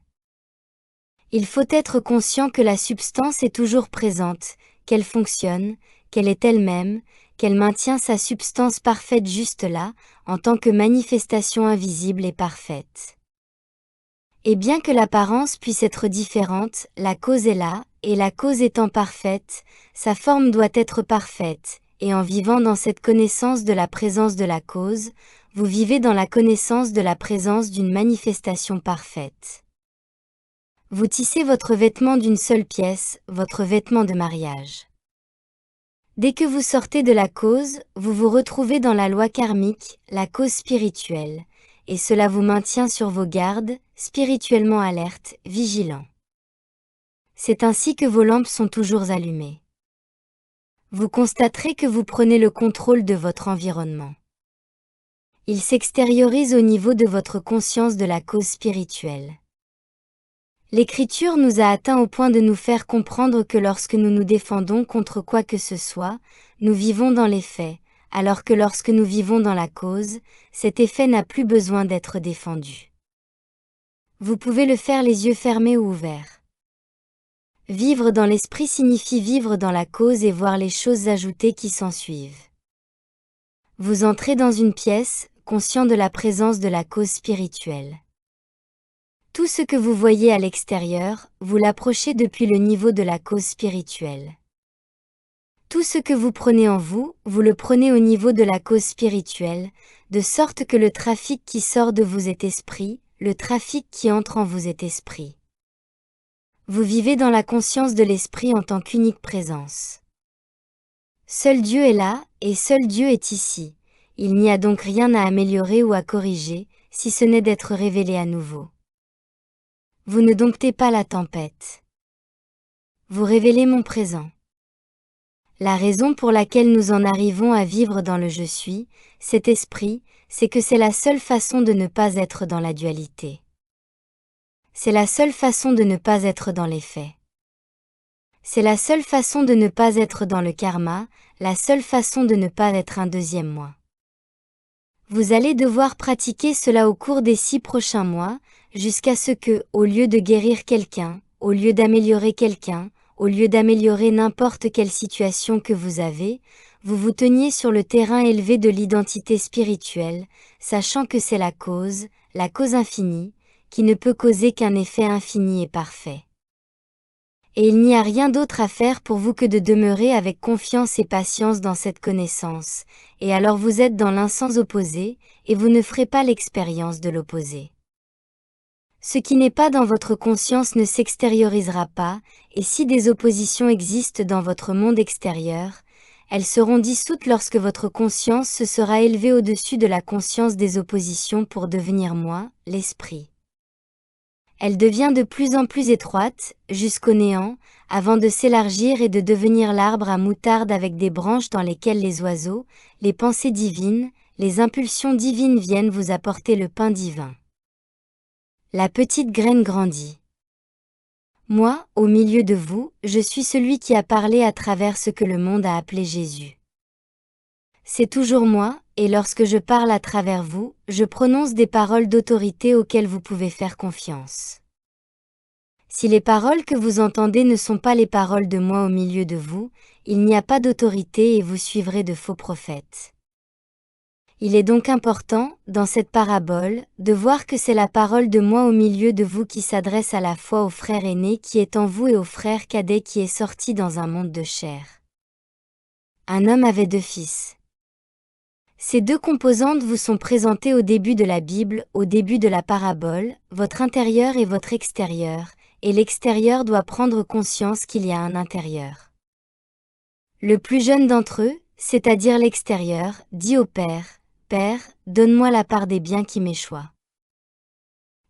Il faut être conscient que la substance est toujours présente, qu'elle fonctionne, qu'elle est elle-même, qu'elle maintient sa substance parfaite juste là, en tant que manifestation invisible et parfaite. Et bien que l'apparence puisse être différente, la cause est là, et la cause étant parfaite, sa forme doit être parfaite, et en vivant dans cette connaissance de la présence de la cause, vous vivez dans la connaissance de la présence d'une manifestation parfaite. Vous tissez votre vêtement d'une seule pièce, votre vêtement de mariage. Dès que vous sortez de la cause, vous vous retrouvez dans la loi karmique, la cause spirituelle, et cela vous maintient sur vos gardes, spirituellement alerte, vigilant. C'est ainsi que vos lampes sont toujours allumées. Vous constaterez que vous prenez le contrôle de votre environnement. Il s'extériorise au niveau de votre conscience de la cause spirituelle. L'Écriture nous a atteints au point de nous faire comprendre que lorsque nous nous défendons contre quoi que ce soit, nous vivons dans les faits, alors que lorsque nous vivons dans la cause, cet effet n'a plus besoin d'être défendu. Vous pouvez le faire les yeux fermés ou ouverts. Vivre dans l'esprit signifie vivre dans la cause et voir les choses ajoutées qui s'ensuivent. Vous entrez dans une pièce, conscient de la présence de la cause spirituelle. Tout ce que vous voyez à l'extérieur, vous l'approchez depuis le niveau de la cause spirituelle. Tout ce que vous prenez en vous, vous le prenez au niveau de la cause spirituelle, de sorte que le trafic qui sort de vous est esprit, le trafic qui entre en vous est esprit. Vous vivez dans la conscience de l'esprit en tant qu'unique présence. Seul Dieu est là, et seul Dieu est ici. Il n'y a donc rien à améliorer ou à corriger, si ce n'est d'être révélé à nouveau. Vous ne domptez pas la tempête. Vous révélez mon présent. La raison pour laquelle nous en arrivons à vivre dans le je suis, cet esprit, c'est que c'est la seule façon de ne pas être dans la dualité. C'est la seule façon de ne pas être dans les faits. C'est la seule façon de ne pas être dans le karma, la seule façon de ne pas être un deuxième moi. Vous allez devoir pratiquer cela au cours des 6 prochains mois, jusqu'à ce que, au lieu de guérir quelqu'un, au lieu d'améliorer quelqu'un, au lieu d'améliorer n'importe quelle situation que vous avez, vous vous teniez sur le terrain élevé de l'identité spirituelle, sachant que c'est la cause infinie, qui ne peut causer qu'un effet infini et parfait. Et il n'y a rien d'autre à faire pour vous que de demeurer avec confiance et patience dans cette connaissance, et alors vous êtes dans l'un sans opposé, et vous ne ferez pas l'expérience de l'opposé. Ce qui n'est pas dans votre conscience ne s'extériorisera pas, et si des oppositions existent dans votre monde extérieur, elles seront dissoutes lorsque votre conscience se sera élevée au-dessus de la conscience des oppositions pour devenir moi, l'esprit. Elle devient de plus en plus étroite, jusqu'au néant, avant de s'élargir et de devenir l'arbre à moutarde avec des branches dans lesquelles les oiseaux, les pensées divines, les impulsions divines viennent vous apporter le pain divin. La petite graine grandit. Moi, au milieu de vous, je suis celui qui a parlé à travers ce que le monde a appelé Jésus. C'est toujours moi, et lorsque je parle à travers vous, je prononce des paroles d'autorité auxquelles vous pouvez faire confiance. Si les paroles que vous entendez ne sont pas les paroles de moi au milieu de vous, il n'y a pas d'autorité et vous suivrez de faux prophètes. Il est donc important, dans cette parabole, de voir que c'est la parole de moi au milieu de vous qui s'adresse à la fois au frère aîné qui est en vous et au frère cadet qui est sorti dans un monde de chair. Un homme avait 2 fils. Ces 2 composantes vous sont présentées au début de la Bible, au début de la parabole, votre intérieur et votre extérieur, et l'extérieur doit prendre conscience qu'il y a un intérieur. Le plus jeune d'entre eux, c'est-à-dire l'extérieur, dit au Père, « Père, donne-moi la part des biens qui m'échoient. »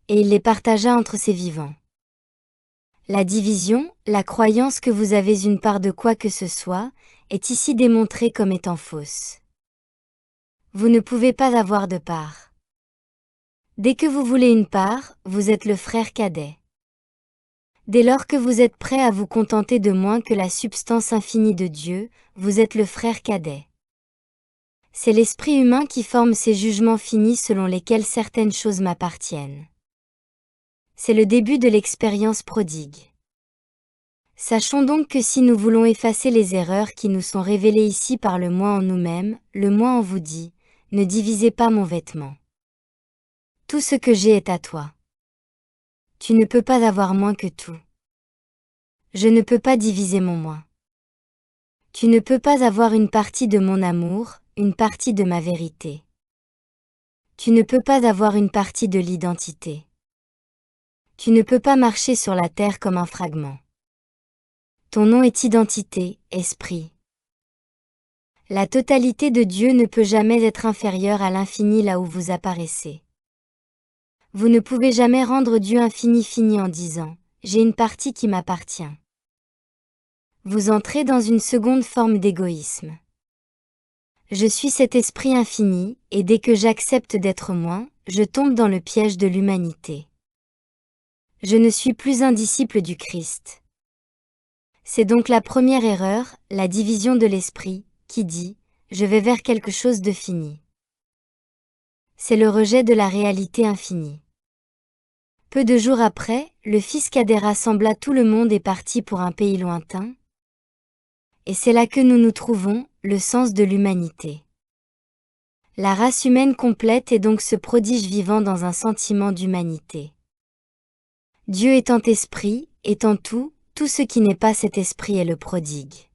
Et il les partagea entre ses vivants. La division, la croyance que vous avez une part de quoi que ce soit, est ici démontrée comme étant fausse. Vous ne pouvez pas avoir de part. Dès que vous voulez une part, vous êtes le frère cadet. Dès lors que vous êtes prêt à vous contenter de moins que la substance infinie de Dieu, vous êtes le frère cadet. C'est l'esprit humain qui forme ces jugements finis selon lesquels certaines choses m'appartiennent. C'est le début de l'expérience prodigue. Sachons donc que si nous voulons effacer les erreurs qui nous sont révélées ici par le moi en nous-mêmes, le moi en vous dit, ne divisez pas mon vêtement. Tout ce que j'ai est à toi. Tu ne peux pas avoir moins que tout. Je ne peux pas diviser mon moi. Tu ne peux pas avoir une partie de mon amour, une partie de ma vérité. Tu ne peux pas avoir une partie de l'identité. Tu ne peux pas marcher sur la terre comme un fragment. Ton nom est identité, esprit. La totalité de Dieu ne peut jamais être inférieure à l'infini là où vous apparaissez. Vous ne pouvez jamais rendre Dieu infini fini en disant « j'ai une partie qui m'appartient ». Vous entrez dans une seconde forme d'égoïsme. Je suis cet esprit infini, et dès que j'accepte d'être moi, je tombe dans le piège de l'humanité. Je ne suis plus un disciple du Christ. C'est donc la première erreur, la division de l'esprit, qui dit « je vais vers quelque chose de fini ». C'est le rejet de la réalité infinie. Peu de jours après, le fils cadet rassembla tout le monde et partit pour un pays lointain. Et c'est là que nous nous trouvons, le sens de l'humanité. La race humaine complète est donc ce prodige vivant dans un sentiment d'humanité. Dieu étant esprit, étant tout, tout ce qui n'est pas cet esprit est le prodigue.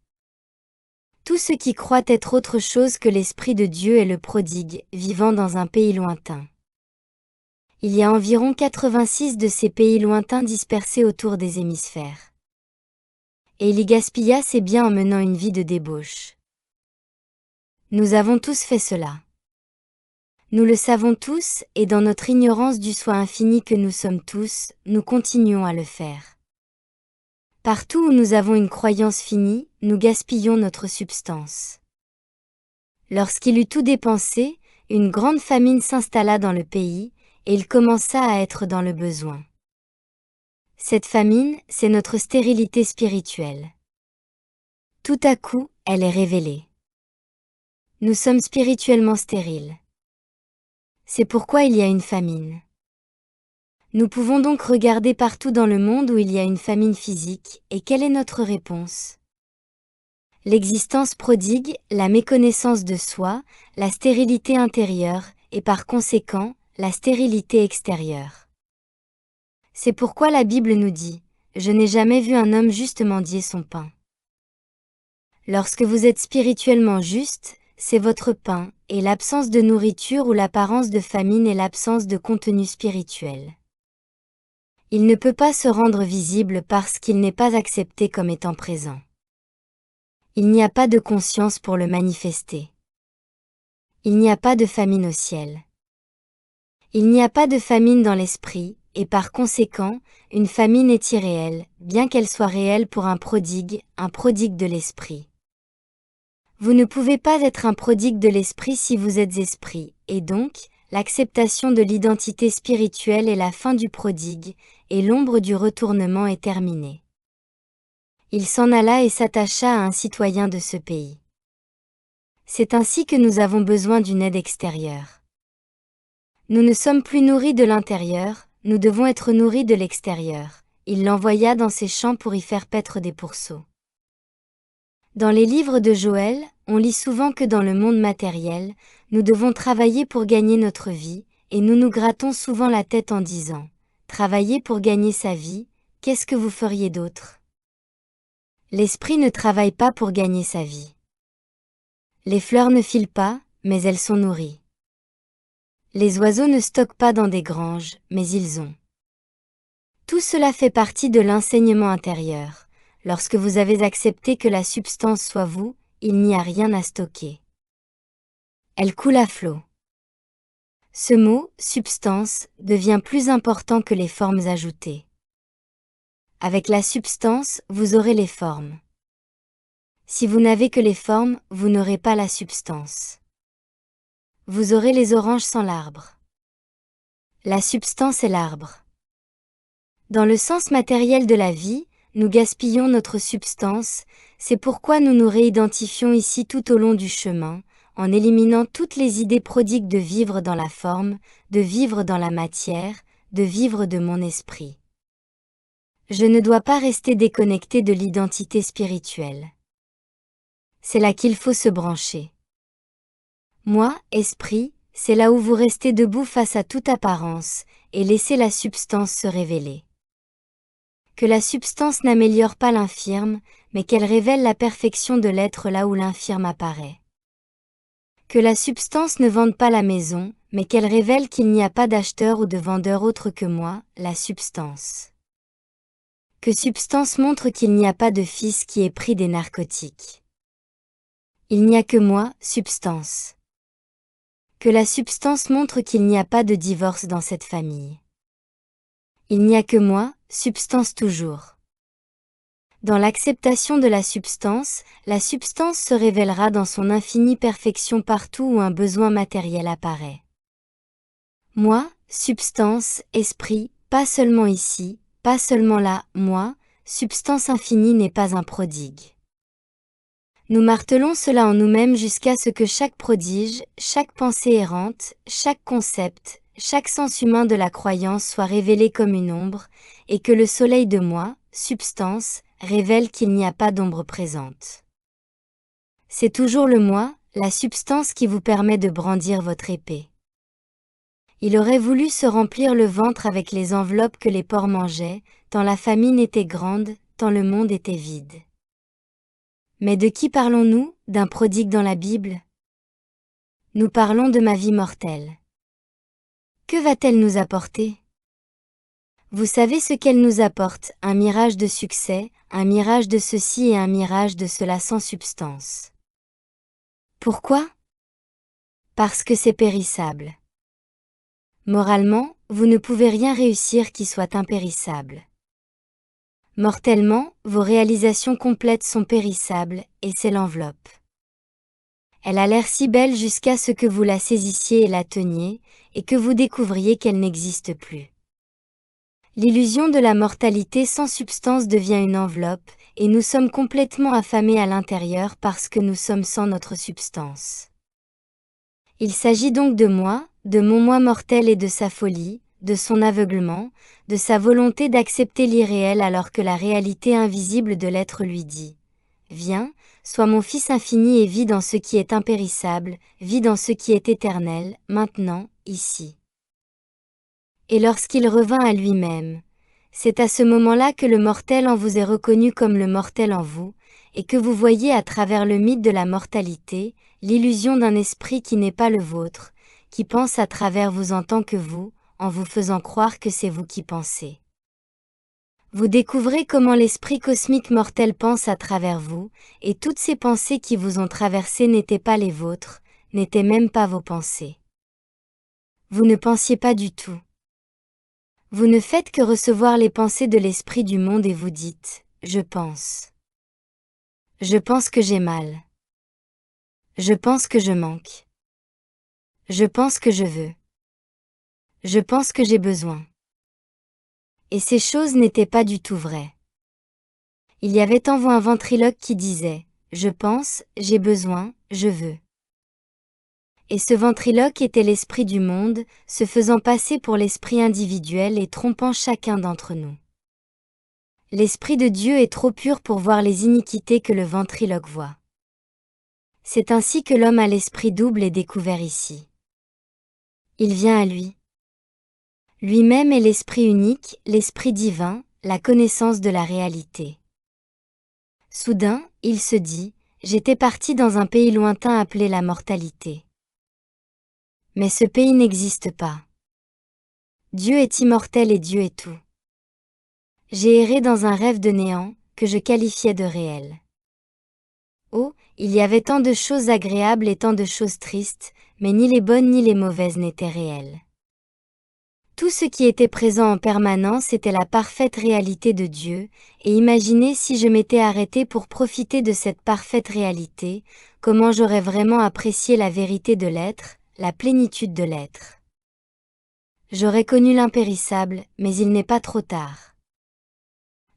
Tout ce qui croit être autre chose que l'esprit de Dieu est le prodigue, vivant dans un pays lointain. Il y a environ 86 de ces pays lointains dispersés autour des hémisphères. Et il y gaspilla ses biens en menant une vie de débauche. Nous avons tous fait cela. Nous le savons tous, et dans notre ignorance du soi infini que nous sommes tous, nous continuons à le faire. Partout où nous avons une croyance finie, nous gaspillons notre substance. Lorsqu'il eut tout dépensé, une grande famine s'installa dans le pays, et il commença à être dans le besoin. Cette famine, c'est notre stérilité spirituelle. Tout à coup, elle est révélée. Nous sommes spirituellement stériles. C'est pourquoi il y a une famine. Nous pouvons donc regarder partout dans le monde où il y a une famine physique, et quelle est notre réponse? L'existence prodigue, la méconnaissance de soi, la stérilité intérieure, et par conséquent, la stérilité extérieure. C'est pourquoi la Bible nous dit « Je n'ai jamais vu un homme juste mendier son pain ». Lorsque vous êtes spirituellement juste, c'est votre pain, et l'absence de nourriture ou l'apparence de famine est l'absence de contenu spirituel. Il ne peut pas se rendre visible parce qu'il n'est pas accepté comme étant présent. Il n'y a pas de conscience pour le manifester. Il n'y a pas de famine au ciel. Il n'y a pas de famine dans l'esprit, et par conséquent, une famine est irréelle, bien qu'elle soit réelle pour un prodigue de l'esprit. Vous ne pouvez pas être un prodigue de l'esprit si vous êtes esprit, et donc, l'acceptation de l'identité spirituelle et la fin du prodigue, et l'ombre du retournement est terminée. Il s'en alla et s'attacha à un citoyen de ce pays. C'est ainsi que nous avons besoin d'une aide extérieure. Nous ne sommes plus nourris de l'intérieur, nous devons être nourris de l'extérieur. Il l'envoya dans ses champs pour y faire paître des pourceaux. Dans les livres de Joël, on lit souvent que dans le monde matériel, nous devons travailler pour gagner notre vie, et nous nous grattons souvent la tête en disant « Travailler pour gagner sa vie, qu'est-ce que vous feriez d'autre ?» L'esprit ne travaille pas pour gagner sa vie. Les fleurs ne filent pas, mais elles sont nourries. Les oiseaux ne stockent pas dans des granges, mais ils ont. Tout cela fait partie de l'enseignement intérieur. Lorsque vous avez accepté que la substance soit vous, il n'y a rien à stocker. Elle coule à flot. Ce mot, substance, devient plus important que les formes ajoutées. Avec la substance, vous aurez les formes. Si vous n'avez que les formes, vous n'aurez pas la substance. Vous aurez les oranges sans l'arbre. La substance est l'arbre. Dans le sens matériel de la vie, nous gaspillons notre substance, c'est pourquoi nous nous réidentifions ici tout au long du chemin, en éliminant toutes les idées prodigues de vivre dans la forme, de vivre dans la matière, de vivre de mon esprit. Je ne dois pas rester déconnecté de l'identité spirituelle. C'est là qu'il faut se brancher. Moi, esprit, c'est là où vous restez debout face à toute apparence, et laissez la substance se révéler. Que la substance n'améliore pas l'infirme, mais qu'elle révèle la perfection de l'être là où l'infirme apparaît. Que la substance ne vende pas la maison, mais qu'elle révèle qu'il n'y a pas d'acheteur ou de vendeur autre que moi, la substance. Que substance montre qu'il n'y a pas de fils qui ait pris des narcotiques. Il n'y a que moi, substance. Que la substance montre qu'il n'y a pas de divorce dans cette famille. Il n'y a que moi, substance toujours. Dans l'acceptation de la substance se révélera dans son infinie perfection partout où un besoin matériel apparaît. Moi, substance, esprit, pas seulement ici, pas seulement là, moi, substance infinie n'est pas un prodigue. Nous martelons cela en nous-mêmes jusqu'à ce que chaque prodige, chaque pensée errante, chaque concept, chaque sens humain de la croyance soit révélé comme une ombre, et que le soleil de moi, substance, révèle qu'il n'y a pas d'ombre présente. C'est toujours le moi, la substance qui vous permet de brandir votre épée. Il aurait voulu se remplir le ventre avec les enveloppes que les porcs mangeaient, tant la famine était grande, tant le monde était vide. Mais de qui parlons-nous, d'un prodigue dans la Bible? Nous parlons de ma vie mortelle. Que va-t-elle nous apporter? Vous savez ce qu'elle nous apporte, un mirage de succès, un mirage de ceci et un mirage de cela sans substance. Pourquoi? Parce que c'est périssable. Moralement, vous ne pouvez rien réussir qui soit impérissable. Mortellement, vos réalisations complètes sont périssables, et c'est l'enveloppe. Elle a l'air si belle jusqu'à ce que vous la saisissiez et la teniez, et que vous découvriez qu'elle n'existe plus. L'illusion de la mortalité sans substance devient une enveloppe, et nous sommes complètement affamés à l'intérieur parce que nous sommes sans notre substance. Il s'agit donc de moi, de mon moi mortel et de sa folie, de son aveuglement, de sa volonté d'accepter l'irréel alors que la réalité invisible de l'être lui dit « Viens, sois mon Fils infini et vis dans ce qui est impérissable, vis dans ce qui est éternel, maintenant, ici. » Et lorsqu'il revint à lui-même, c'est à ce moment-là que le mortel en vous est reconnu comme le mortel en vous, et que vous voyez à travers le mythe de la mortalité, l'illusion d'un esprit qui n'est pas le vôtre, qui pense à travers vous en tant que vous, en vous faisant croire que c'est vous qui pensez. Vous découvrez comment l'esprit cosmique mortel pense à travers vous, et toutes ces pensées qui vous ont traversé n'étaient pas les vôtres, n'étaient même pas vos pensées. Vous ne pensiez pas du tout. Vous ne faites que recevoir les pensées de l'esprit du monde et vous dites « Je pense. Je pense que j'ai mal. Je pense que je manque. Je pense que je veux. Je pense que j'ai besoin. Et ces choses n'étaient pas du tout vraies. Il y avait en vous un ventriloque qui disait « Je pense, j'ai besoin, je veux ». Et ce ventriloque était l'esprit du monde, se faisant passer pour l'esprit individuel et trompant chacun d'entre nous. L'esprit de Dieu est trop pur pour voir les iniquités que le ventriloque voit. C'est ainsi que l'homme à l'esprit double est découvert ici. Il vient à lui. Lui-même est l'esprit unique, l'esprit divin, la connaissance de la réalité. Soudain, il se dit, j'étais parti dans un pays lointain appelé la mortalité. Mais ce pays n'existe pas. Dieu est immortel et Dieu est tout. J'ai erré dans un rêve de néant, que je qualifiais de réel. Oh, il y avait tant de choses agréables et tant de choses tristes, mais ni les bonnes ni les mauvaises n'étaient réelles. Tout ce qui était présent en permanence était la parfaite réalité de Dieu, et imaginez si je m'étais arrêté pour profiter de cette parfaite réalité, comment j'aurais vraiment apprécié la vérité de l'être, la plénitude de l'être. J'aurais connu l'impérissable, mais il n'est pas trop tard.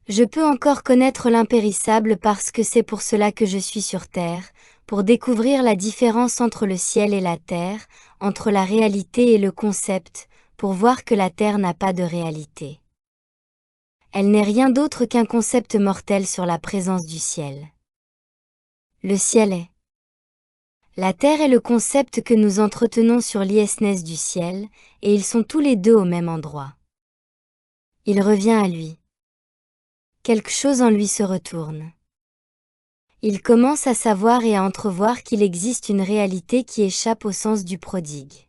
Je peux encore connaître l'impérissable parce que c'est pour cela que je suis sur terre, pour découvrir la différence entre le ciel et la terre, entre la réalité et le concept, pour voir que la terre n'a pas de réalité. Elle n'est rien d'autre qu'un concept mortel sur la présence du ciel. Le ciel est. La terre est le concept que nous entretenons sur l'iesness du ciel, et ils sont tous les deux au même endroit. Il revient à lui. Quelque chose en lui se retourne. Il commence à savoir et à entrevoir qu'il existe une réalité qui échappe au sens du prodigue.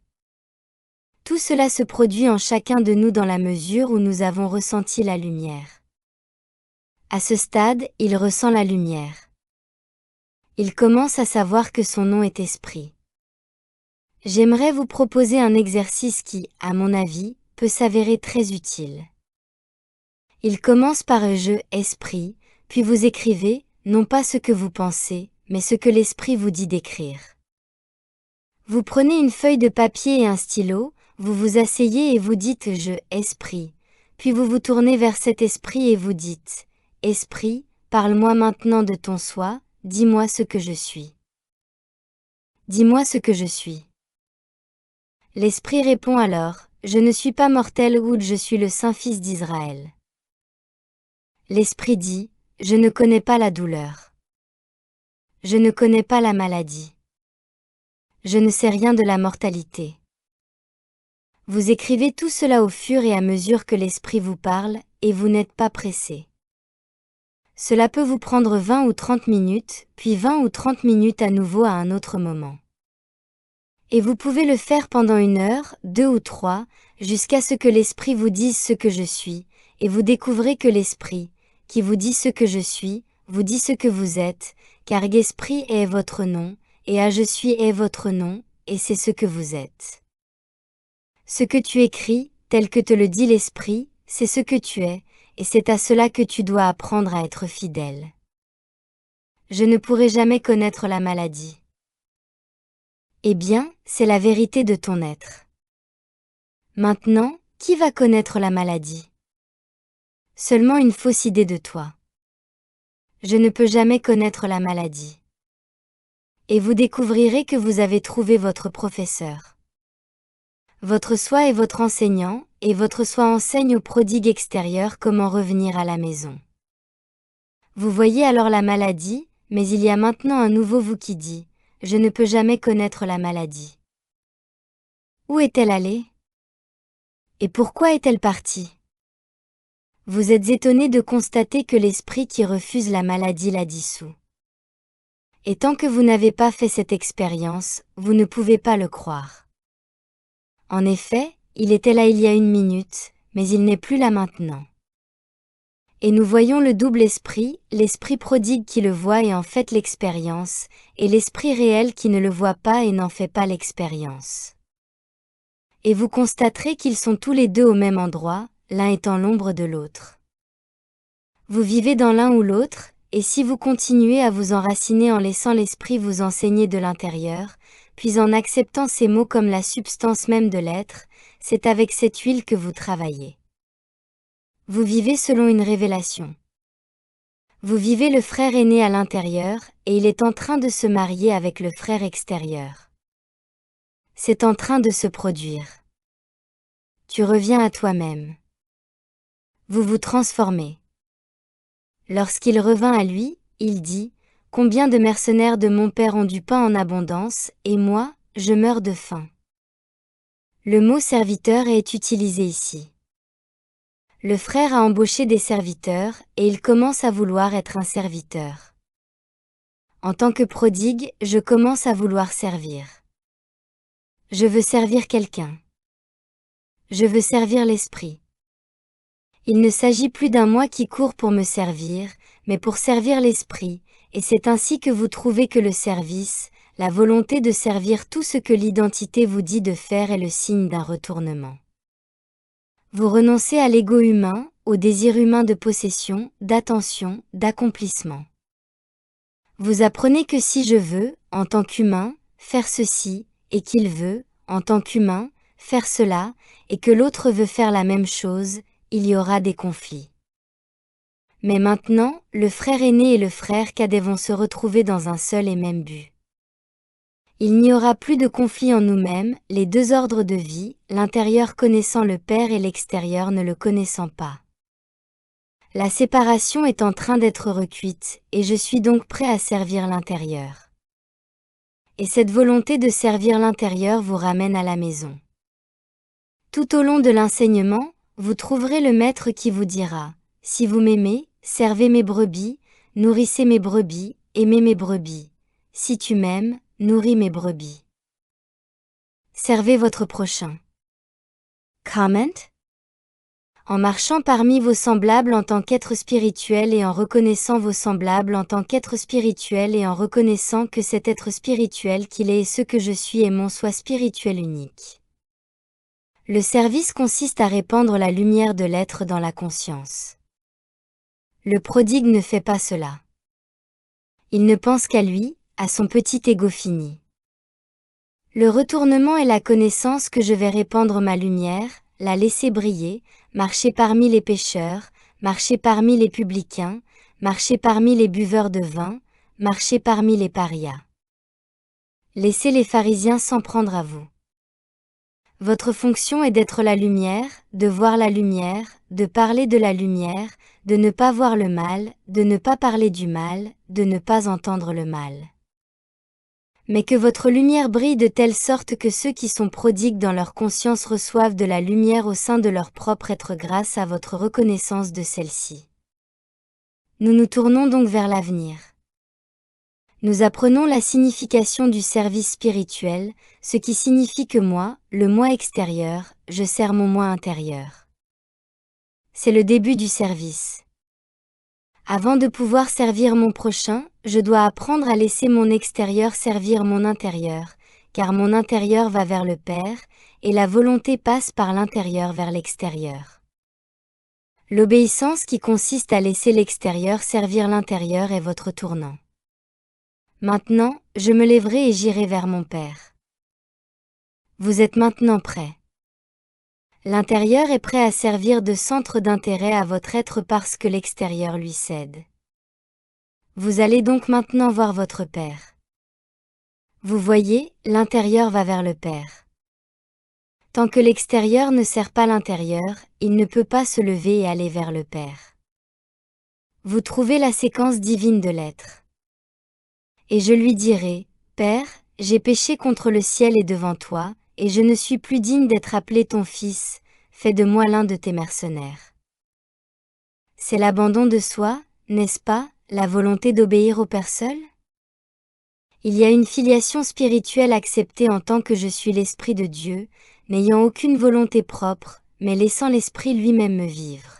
Tout cela se produit en chacun de nous dans la mesure où nous avons ressenti la lumière. À ce stade, il ressent la lumière. Il commence à savoir que son nom est esprit. J'aimerais vous proposer un exercice qui, à mon avis, peut s'avérer très utile. Il commence par un jeu esprit, puis vous écrivez, non pas ce que vous pensez, mais ce que l'esprit vous dit d'écrire. Vous prenez une feuille de papier et un stylo, vous vous asseyez et vous dites « je, esprit », puis vous vous tournez vers cet esprit et vous dites « Esprit, parle-moi maintenant de ton soi, dis-moi ce que je suis. Dis-moi ce que je suis. » L'esprit répond alors « Je ne suis pas mortel ou je suis le Saint-Fils d'Israël. » L'esprit dit « Je ne connais pas la douleur. Je ne connais pas la maladie. Je ne sais rien de la mortalité. » Vous écrivez tout cela au fur et à mesure que l'esprit vous parle, et vous n'êtes pas pressé. Cela peut vous prendre 20 ou 30 minutes, puis 20 ou 30 minutes à nouveau à un autre moment. Et vous pouvez le faire pendant 1 heure, 2 ou 3, jusqu'à ce que l'esprit vous dise ce que je suis, et vous découvrez que l'esprit, qui vous dit ce que je suis, vous dit ce que vous êtes, car Esprit est votre nom, et à je suis est votre nom, et c'est ce que vous êtes. Ce que tu écris, tel que te le dit l'Esprit, c'est ce que tu es, et c'est à cela que tu dois apprendre à être fidèle. Je ne pourrai jamais connaître la maladie. Eh bien, c'est la vérité de ton être. Maintenant, qui va connaître la maladie? Seulement une fausse idée de toi. Je ne peux jamais connaître la maladie. Et vous découvrirez que vous avez trouvé votre professeur. Votre soi est votre enseignant, et votre soi enseigne au prodigue extérieur comment revenir à la maison. Vous voyez alors la maladie, mais il y a maintenant un nouveau vous qui dit « Je ne peux jamais connaître la maladie. » Où est-elle allée? Et pourquoi est-elle partie? Vous êtes étonné de constater que l'esprit qui refuse la maladie la dissout. Et tant que vous n'avez pas fait cette expérience, vous ne pouvez pas le croire. En effet, il était là il y a 1 minute, mais il n'est plus là maintenant. Et nous voyons le double esprit, l'esprit prodigue qui le voit et en fait l'expérience, et l'esprit réel qui ne le voit pas et n'en fait pas l'expérience. Et vous constaterez qu'ils sont tous les deux au même endroit, l'un étant l'ombre de l'autre. Vous vivez dans l'un ou l'autre, et si vous continuez à vous enraciner en laissant l'esprit vous enseigner de l'intérieur, puis en acceptant ces mots comme la substance même de l'être, c'est avec cette huile que vous travaillez. Vous vivez selon une révélation. Vous vivez le frère aîné à l'intérieur, et il est en train de se marier avec le frère extérieur. C'est en train de se produire. Tu reviens à toi-même. Vous vous transformez. Lorsqu'il revint à lui, il dit, « Combien de mercenaires de mon père ont du pain en abondance, et moi, je meurs de faim. » Le mot serviteur est utilisé ici. Le frère a embauché des serviteurs, et il commence à vouloir être un serviteur. En tant que prodigue, je commence à vouloir servir. Je veux servir quelqu'un. Je veux servir l'esprit. Il ne s'agit plus d'un moi qui court pour me servir, mais pour servir l'esprit, et c'est ainsi que vous trouvez que le service, la volonté de servir tout ce que l'identité vous dit de faire est le signe d'un retournement. Vous renoncez à l'ego humain, au désir humain de possession, d'attention, d'accomplissement. Vous apprenez que si je veux, en tant qu'humain, faire ceci, et qu'il veut, en tant qu'humain, faire cela, et que l'autre veut faire la même chose, il y aura des conflits. Mais maintenant, le frère aîné et le frère cadet vont se retrouver dans un seul et même but. Il n'y aura plus de conflit en nous-mêmes, les deux ordres de vie, l'intérieur connaissant le Père et l'extérieur ne le connaissant pas. La séparation est en train d'être recuite, et je suis donc prêt à servir l'intérieur. Et cette volonté de servir l'intérieur vous ramène à la maison. Tout au long de l'enseignement, vous trouverez le maître qui vous dira, « Si vous m'aimez, servez mes brebis, nourrissez mes brebis, aimez mes brebis. Si tu m'aimes, nourris mes brebis. » Servez votre prochain. Comment? En marchant parmi vos semblables en tant qu'être spirituel et en reconnaissant vos semblables en tant qu'être spirituel et en reconnaissant que cet être spirituel qu'il est et ce que je suis est mon soi spirituel unique. Le service consiste à répandre la lumière de l'être dans la conscience. Le prodigue ne fait pas cela. Il ne pense qu'à lui, à son petit ego fini. Le retournement est la connaissance que je vais répandre ma lumière, la laisser briller, marcher parmi les pécheurs, marcher parmi les publicains, marcher parmi les buveurs de vin, marcher parmi les parias. Laissez les pharisiens s'en prendre à vous. Votre fonction est d'être la lumière, de voir la lumière, de parler de la lumière, de ne pas voir le mal, de ne pas parler du mal, de ne pas entendre le mal. Mais que votre lumière brille de telle sorte que ceux qui sont prodigues dans leur conscience reçoivent de la lumière au sein de leur propre être grâce à votre reconnaissance de celle-ci. Nous nous tournons donc vers l'avenir. Nous apprenons la signification du service spirituel, ce qui signifie que moi, le moi extérieur, je sers mon moi intérieur. C'est le début du service. Avant de pouvoir servir mon prochain, je dois apprendre à laisser mon extérieur servir mon intérieur, car mon intérieur va vers le Père, et la volonté passe par l'intérieur vers l'extérieur. L'obéissance qui consiste à laisser l'extérieur servir l'intérieur est votre tournant. Maintenant, je me lèverai et j'irai vers mon Père. Vous êtes maintenant prêts. L'intérieur est prêt à servir de centre d'intérêt à votre être parce que l'extérieur lui cède. Vous allez donc maintenant voir votre Père. Vous voyez, l'intérieur va vers le Père. Tant que l'extérieur ne sert pas l'intérieur, il ne peut pas se lever et aller vers le Père. Vous trouvez la séquence divine de l'être. Et je lui dirai, « Père, j'ai péché contre le ciel et devant toi, et je ne suis plus digne d'être appelé ton fils, fais de moi l'un de tes mercenaires. » C'est l'abandon de soi, n'est-ce pas, la volonté d'obéir au Père seul? Il y a une filiation spirituelle acceptée en tant que je suis l'Esprit de Dieu, n'ayant aucune volonté propre, mais laissant l'Esprit lui-même me vivre.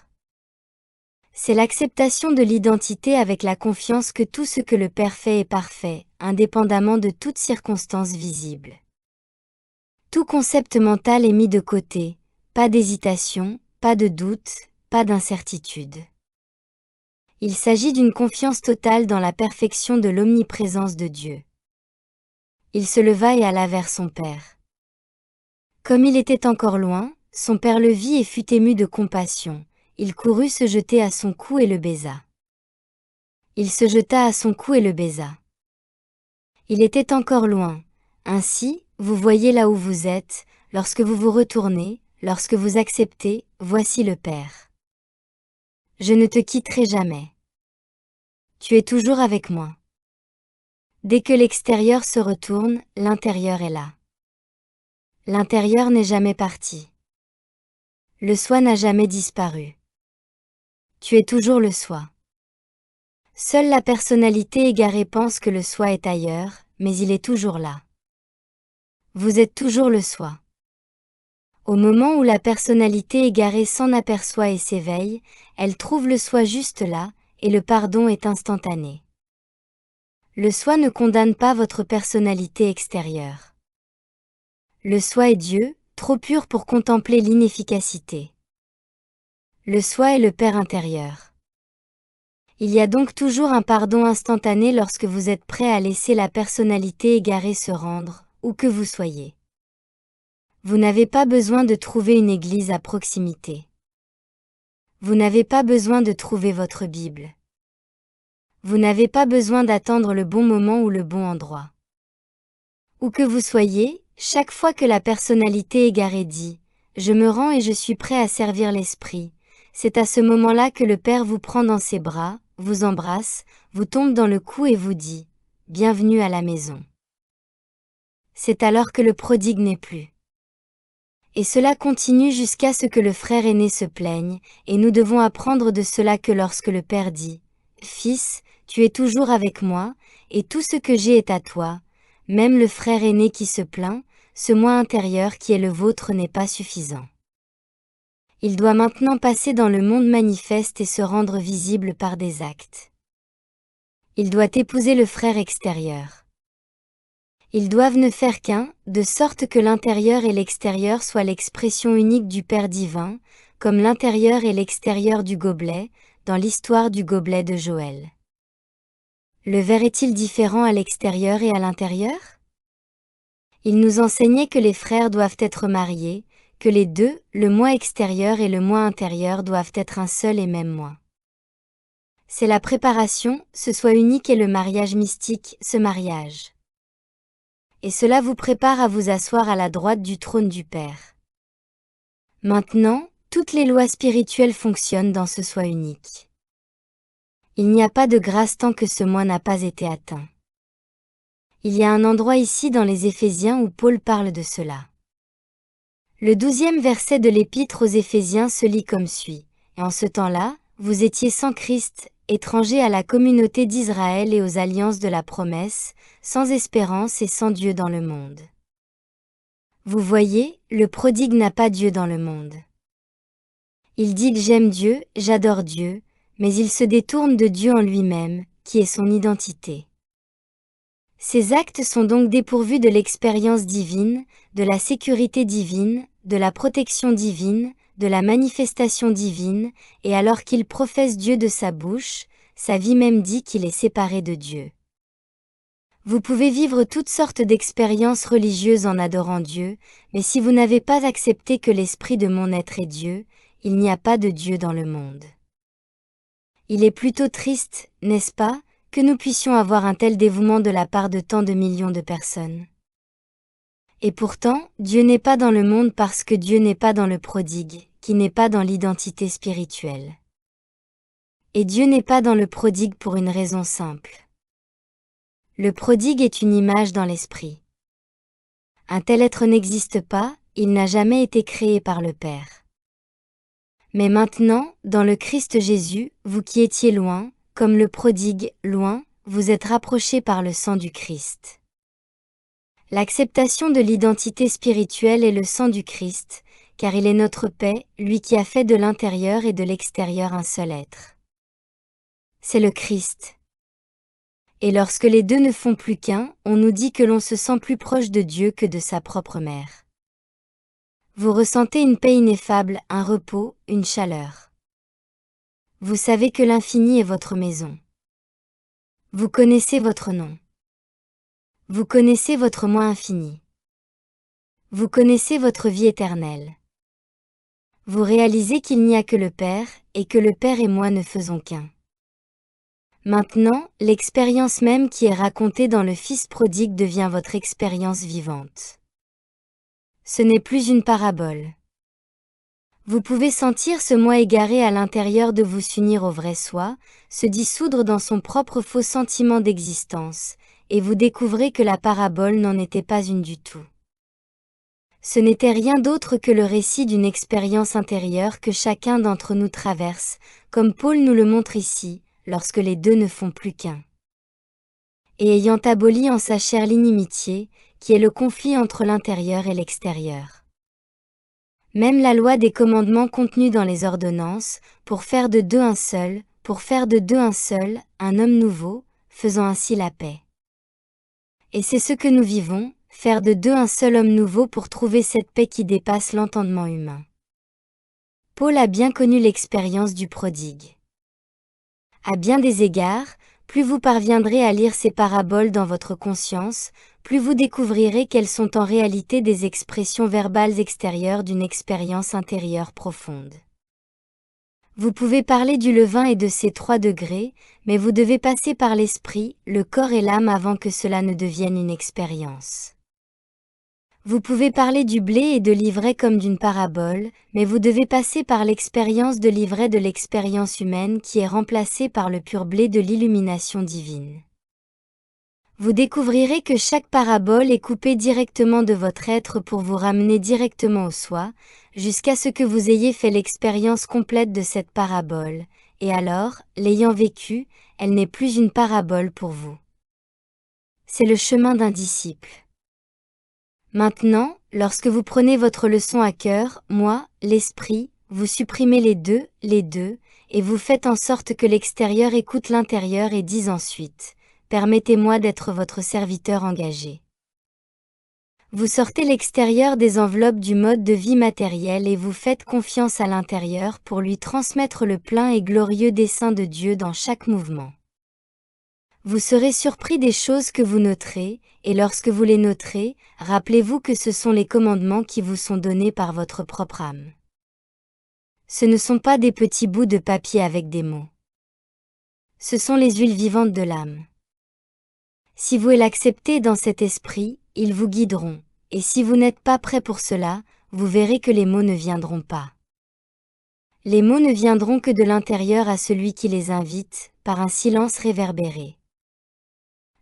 C'est l'acceptation de l'identité avec la confiance que tout ce que le Père fait est parfait, indépendamment de toute circonstance visible. Tout concept mental est mis de côté, pas d'hésitation, pas de doute, pas d'incertitude. Il s'agit d'une confiance totale dans la perfection de l'omniprésence de Dieu. Il se leva et alla vers son père. Comme il était encore loin, son père le vit et fut ému de compassion. Il courut se jeter à son cou et le baisa. Il se jeta à son cou et le baisa. Il était encore loin. Ainsi, vous voyez là où vous êtes, lorsque vous vous retournez, lorsque vous acceptez, voici le Père. Je ne te quitterai jamais. Tu es toujours avec moi. Dès que l'extérieur se retourne, l'intérieur est là. L'intérieur n'est jamais parti. Le soi n'a jamais disparu. Tu es toujours le soi. Seule la personnalité égarée pense que le soi est ailleurs, mais il est toujours là. Vous êtes toujours le soi. Au moment où la personnalité égarée s'en aperçoit et s'éveille, elle trouve le soi juste là, et le pardon est instantané. Le soi ne condamne pas votre personnalité extérieure. Le soi est Dieu, trop pur pour contempler l'inefficacité. Le soi est le Père intérieur. Il y a donc toujours un pardon instantané lorsque vous êtes prêt à laisser la personnalité égarée se rendre, où que vous soyez. Vous n'avez pas besoin de trouver une église à proximité. Vous n'avez pas besoin de trouver votre Bible. Vous n'avez pas besoin d'attendre le bon moment ou le bon endroit. Où que vous soyez, chaque fois que la personnalité égarée dit « Je me rends et je suis prêt à servir l'Esprit », c'est à ce moment-là que le Père vous prend dans ses bras, vous embrasse, vous tombe dans le cou et vous dit « Bienvenue à la maison ». C'est alors que le prodigue n'est plus. Et cela continue jusqu'à ce que le frère aîné se plaigne, et nous devons apprendre de cela que lorsque le Père dit « Fils, tu es toujours avec moi, et tout ce que j'ai est à toi », même le frère aîné qui se plaint, ce moi intérieur qui est le vôtre n'est pas suffisant. Il doit maintenant passer dans le monde manifeste et se rendre visible par des actes. Il doit épouser le frère extérieur. Ils doivent ne faire qu'un, de sorte que l'intérieur et l'extérieur soient l'expression unique du Père divin, comme l'intérieur et l'extérieur du gobelet, dans l'histoire du gobelet de Joël. Le verre est-il différent à l'extérieur et à l'intérieur? Il nous enseignait que les frères doivent être mariés, que les deux, le moi extérieur et le moi intérieur doivent être un seul et même moi. C'est la préparation, ce soit unique et le mariage mystique, ce mariage. Et cela vous prépare à vous asseoir à la droite du trône du Père. Maintenant, toutes les lois spirituelles fonctionnent dans ce soi unique. Il n'y a pas de grâce tant que ce moi n'a pas été atteint. Il y a un endroit ici dans les Éphésiens où Paul parle de cela. Le 12e verset de l'Épître aux Éphésiens se lit comme suit. « Et en ce temps-là, vous étiez sans Christ, étrangers à la communauté d'Israël et aux alliances de la promesse, sans espérance et sans Dieu dans le monde. » Vous voyez, le prodigue n'a pas Dieu dans le monde. Il dit que j'aime Dieu, j'adore Dieu, mais il se détourne de Dieu en lui-même, qui est son identité. Ces actes sont donc dépourvus de l'expérience divine, de la sécurité divine, de la protection divine, de la manifestation divine, et alors qu'il professe Dieu de sa bouche, sa vie même dit qu'il est séparé de Dieu. Vous pouvez vivre toutes sortes d'expériences religieuses en adorant Dieu, mais si vous n'avez pas accepté que l'esprit de mon être est Dieu, il n'y a pas de Dieu dans le monde. Il est plutôt triste, n'est-ce pas, que nous puissions avoir un tel dévouement de la part de tant de millions de personnes. Et pourtant, Dieu n'est pas dans le monde parce que Dieu n'est pas dans le prodigue, qui n'est pas dans l'identité spirituelle. Et Dieu n'est pas dans le prodigue pour une raison simple. Le prodigue est une image dans l'esprit. Un tel être n'existe pas, il n'a jamais été créé par le Père. Mais maintenant, dans le Christ Jésus, vous qui étiez loin, comme le prodigue, loin, vous êtes rapprochés par le sang du Christ. L'acceptation de l'identité spirituelle est le sang du Christ, car il est notre paix, lui qui a fait de l'intérieur et de l'extérieur un seul être. C'est le Christ. Et lorsque les deux ne font plus qu'un, on nous dit que l'on se sent plus proche de Dieu que de sa propre mère. Vous ressentez une paix ineffable, un repos, une chaleur. Vous savez que l'infini est votre maison. Vous connaissez votre nom. Vous connaissez votre moi infini. Vous connaissez votre vie éternelle. Vous réalisez qu'il n'y a que le Père, et que le Père et moi ne faisons qu'un. Maintenant, l'expérience même qui est racontée dans le Fils prodigue devient votre expérience vivante. Ce n'est plus une parabole. Vous pouvez sentir ce moi égaré à l'intérieur de vous s'unir au vrai soi, se dissoudre dans son propre faux sentiment d'existence, et vous découvrez que la parabole n'en était pas une du tout. Ce n'était rien d'autre que le récit d'une expérience intérieure que chacun d'entre nous traverse, comme Paul nous le montre ici, lorsque les deux ne font plus qu'un. Et ayant aboli en sa chair l'inimitié, qui est le conflit entre l'intérieur et l'extérieur. Même la loi des commandements contenus dans les ordonnances, pour faire de deux un seul, un homme nouveau, faisant ainsi la paix. Et c'est ce que nous vivons, faire de deux un seul homme nouveau pour trouver cette paix qui dépasse l'entendement humain. Paul a bien connu l'expérience du prodigue. À bien des égards, plus vous parviendrez à lire ces paraboles dans votre conscience, plus vous découvrirez qu'elles sont en réalité des expressions verbales extérieures d'une expérience intérieure profonde. Vous pouvez parler du levain et de ses 3 degrés, mais vous devez passer par l'esprit, le corps et l'âme avant que cela ne devienne une expérience. Vous pouvez parler du blé et de l'ivraie comme d'une parabole, mais vous devez passer par l'expérience de l'ivraie de l'expérience humaine qui est remplacée par le pur blé de l'illumination divine. Vous découvrirez que chaque parabole est coupée directement de votre être pour vous ramener directement au soi, jusqu'à ce que vous ayez fait l'expérience complète de cette parabole, et alors, l'ayant vécue, elle n'est plus une parabole pour vous. C'est le chemin d'un disciple. Maintenant, lorsque vous prenez votre leçon à cœur, moi, l'esprit, vous supprimez les deux, et vous faites en sorte que l'extérieur écoute l'intérieur et dise ensuite, permettez-moi d'être votre serviteur engagé. Vous sortez l'extérieur des enveloppes du mode de vie matériel et vous faites confiance à l'intérieur pour lui transmettre le plein et glorieux dessein de Dieu dans chaque mouvement. Vous serez surpris des choses que vous noterez, et lorsque vous les noterez, rappelez-vous que ce sont les commandements qui vous sont donnés par votre propre âme. Ce ne sont pas des petits bouts de papier avec des mots. Ce sont les huiles vivantes de l'âme. Si vous l'acceptez dans cet esprit, ils vous guideront, et si vous n'êtes pas prêt pour cela, vous verrez que les mots ne viendront pas. Les mots ne viendront que de l'intérieur à celui qui les invite, par un silence réverbéré.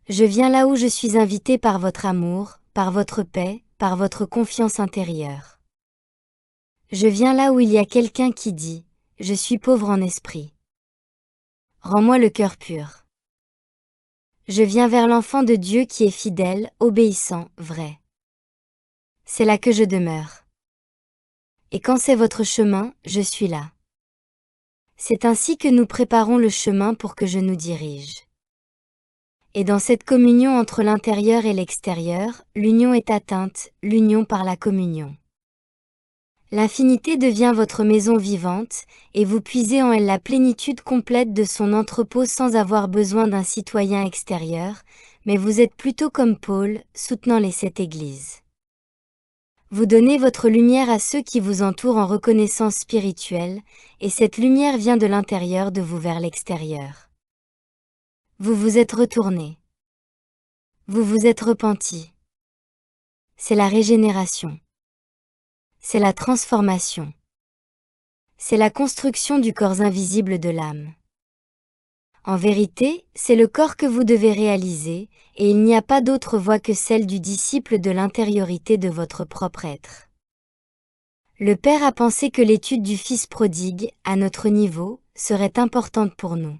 Je viens là où je suis invité par votre amour, par votre paix, par votre confiance intérieure. Je viens là où il y a quelqu'un qui dit, je suis pauvre en esprit. Rends-moi le cœur pur. Je viens vers l'enfant de Dieu qui est fidèle, obéissant, vrai. C'est là que je demeure. Et quand c'est votre chemin, je suis là. C'est ainsi que nous préparons le chemin pour que je nous dirige. Et dans cette communion entre l'intérieur et l'extérieur, l'union est atteinte, l'union par la communion. L'infinité devient votre maison vivante, et vous puisez en elle la plénitude complète de son entrepôt sans avoir besoin d'un citoyen extérieur, mais vous êtes plutôt comme Paul, soutenant les 7 églises. Vous donnez votre lumière à ceux qui vous entourent en reconnaissance spirituelle, et cette lumière vient de l'intérieur de vous vers l'extérieur. Vous vous êtes retourné. Vous vous êtes repenti. C'est la régénération. C'est la transformation. C'est la construction du corps invisible de l'âme. En vérité, c'est le corps que vous devez réaliser, et il n'y a pas d'autre voie que celle du disciple de l'intériorité de votre propre être. Le Père a pensé que l'étude du Fils prodigue, à notre niveau, serait importante pour nous.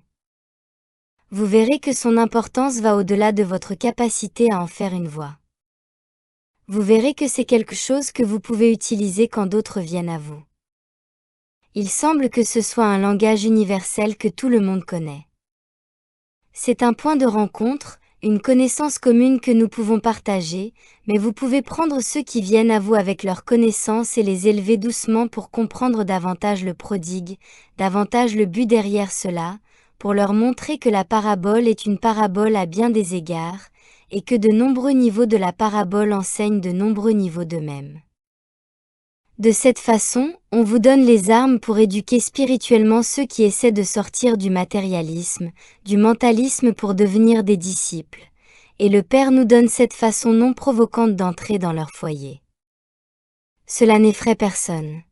Vous verrez que son importance va au-delà de votre capacité à en faire une voix. Vous verrez que c'est quelque chose que vous pouvez utiliser quand d'autres viennent à vous. Il semble que ce soit un langage universel que tout le monde connaît. C'est un point de rencontre, une connaissance commune que nous pouvons partager, mais vous pouvez prendre ceux qui viennent à vous avec leur connaissance et les élever doucement pour comprendre davantage le prodigue, davantage le but derrière cela, pour leur montrer que la parabole est une parabole à bien des égards, et que de nombreux niveaux de la parabole enseignent de nombreux niveaux d'eux-mêmes. De cette façon, on vous donne les armes pour éduquer spirituellement ceux qui essaient de sortir du matérialisme, du mentalisme pour devenir des disciples, et le Père nous donne cette façon non provocante d'entrer dans leur foyer. Cela n'effraie personne.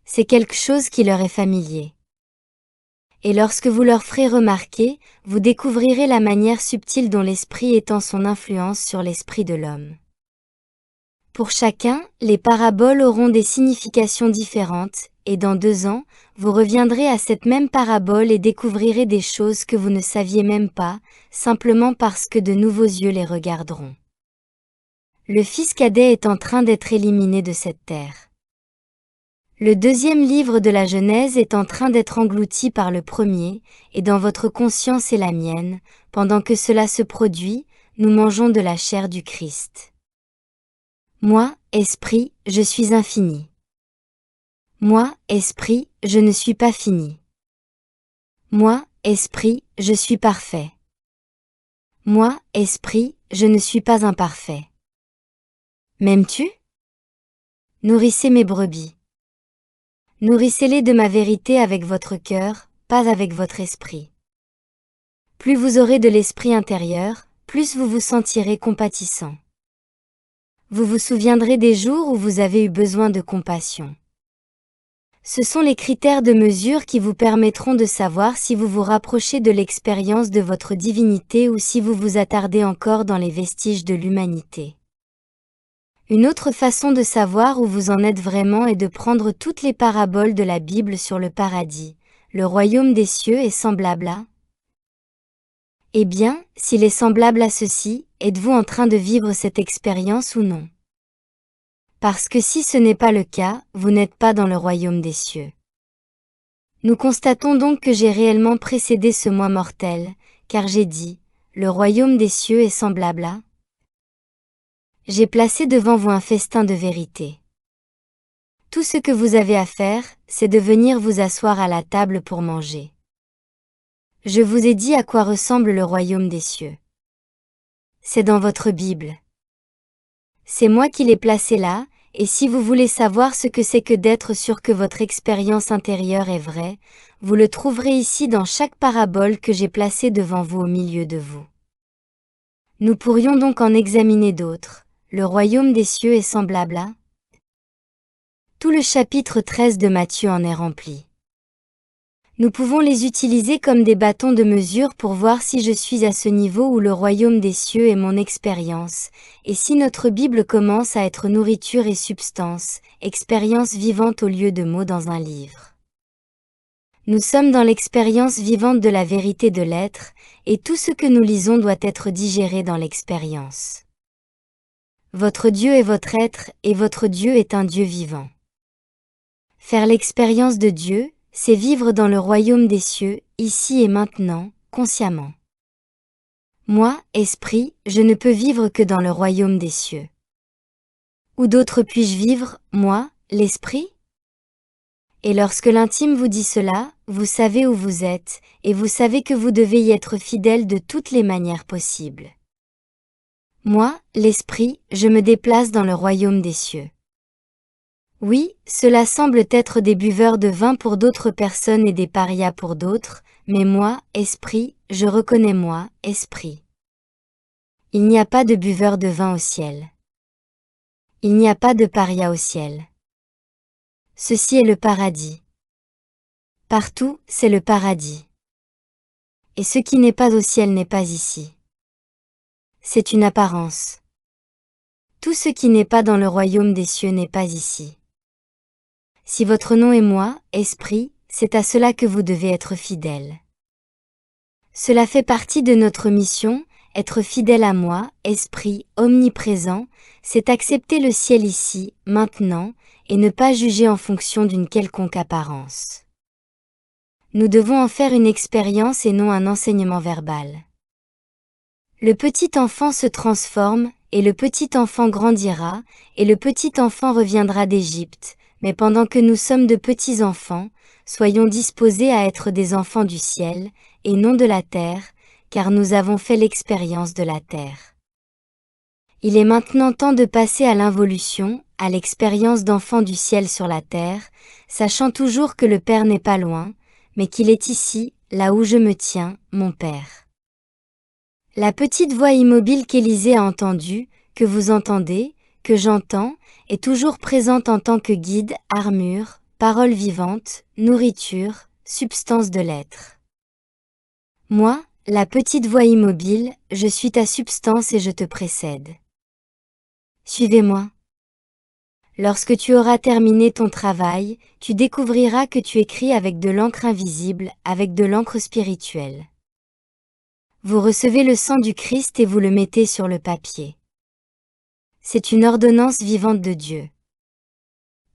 C'est quelque chose qui leur est familier. Et lorsque vous leur ferez remarquer, vous découvrirez la manière subtile dont l'esprit étend son influence sur l'esprit de l'homme. Pour chacun, les paraboles auront des significations différentes, et dans 2 ans, vous reviendrez à cette même parabole et découvrirez des choses que vous ne saviez même pas, simplement parce que de nouveaux yeux les regarderont. Le fils cadet est en train d'être éliminé de cette terre. Le 2e livre de la Genèse est en train d'être englouti par le premier, et dans votre conscience et la mienne, pendant que cela se produit, nous mangeons de la chair du Christ. Moi, esprit, je suis infini. Moi, esprit, je ne suis pas fini. Moi, esprit, je suis parfait. Moi, esprit, je ne suis pas imparfait. M'aimes-tu? Nourrissez mes brebis. Nourrissez-les de ma vérité avec votre cœur, pas avec votre esprit. Plus vous aurez de l'esprit intérieur, plus vous vous sentirez compatissant. Vous vous souviendrez des jours où vous avez eu besoin de compassion. Ce sont les critères de mesure qui vous permettront de savoir si vous vous rapprochez de l'expérience de votre divinité ou si vous vous attardez encore dans les vestiges de l'humanité. Une autre façon de savoir où vous en êtes vraiment est de prendre toutes les paraboles de la Bible sur le paradis. Le royaume des cieux est semblable à... Eh bien, s'il est semblable à ceci, êtes-vous en train de vivre cette expérience ou non? Parce que si ce n'est pas le cas, vous n'êtes pas dans le royaume des cieux. Nous constatons donc que j'ai réellement précédé ce moi mortel, car j'ai dit, le royaume des cieux est semblable à... J'ai placé devant vous un festin de vérité. Tout ce que vous avez à faire, c'est de venir vous asseoir à la table pour manger. Je vous ai dit à quoi ressemble le royaume des cieux. C'est dans votre Bible. C'est moi qui l'ai placé là, et si vous voulez savoir ce que c'est que d'être sûr que votre expérience intérieure est vraie, vous le trouverez ici dans chaque parabole que j'ai placée devant vous au milieu de vous. Nous pourrions donc en examiner d'autres. Le royaume des cieux est semblable à... Tout le chapitre 13 de Matthieu en est rempli. Nous pouvons les utiliser comme des bâtons de mesure pour voir si je suis à ce niveau où le royaume des cieux est mon expérience, et si notre Bible commence à être nourriture et substance, expérience vivante au lieu de mots dans un livre. Nous sommes dans l'expérience vivante de la vérité de l'être, et tout ce que nous lisons doit être digéré dans l'expérience. Votre Dieu est votre être, et votre Dieu est un Dieu vivant. Faire l'expérience de Dieu, c'est vivre dans le royaume des cieux, ici et maintenant, consciemment. Moi, esprit, je ne peux vivre que dans le royaume des cieux. Où d'autre puis-je vivre, moi, l'esprit? Et lorsque l'intime vous dit cela, vous savez où vous êtes, et vous savez que vous devez y être fidèle de toutes les manières possibles. Moi, l'esprit, je me déplace dans le royaume des cieux. Oui, cela semble être des buveurs de vin pour d'autres personnes et des parias pour d'autres, mais moi, esprit, je reconnais moi, esprit. Il n'y a pas de buveurs de vin au ciel. Il n'y a pas de parias au ciel. Ceci est le paradis. Partout, c'est le paradis. Et ce qui n'est pas au ciel n'est pas ici. C'est une apparence. Tout ce qui n'est pas dans le royaume des cieux n'est pas ici. Si votre nom est moi, esprit, c'est à cela que vous devez être fidèle. Cela fait partie de notre mission, être fidèle à moi, esprit, omniprésent, c'est accepter le ciel ici, maintenant, et ne pas juger en fonction d'une quelconque apparence. Nous devons en faire une expérience et non un enseignement verbal. Le petit enfant se transforme, et le petit enfant grandira, et le petit enfant reviendra d'Égypte, mais pendant que nous sommes de petits enfants, soyons disposés à être des enfants du ciel, et non de la terre, car nous avons fait l'expérience de la terre. Il est maintenant temps de passer à l'involution, à l'expérience d'enfant du ciel sur la terre, sachant toujours que le Père n'est pas loin, mais qu'il est ici, là où je me tiens, mon Père. La petite voix immobile qu'Élisée a entendue, que vous entendez, que j'entends, est toujours présente en tant que guide, armure, parole vivante, nourriture, substance de l'être. Moi, la petite voix immobile, je suis ta substance et je te précède. Suivez-moi. Lorsque tu auras terminé ton travail, tu découvriras que tu écris avec de l'encre invisible, avec de l'encre spirituelle. Vous recevez le sang du Christ et vous le mettez sur le papier. C'est une ordonnance vivante de Dieu.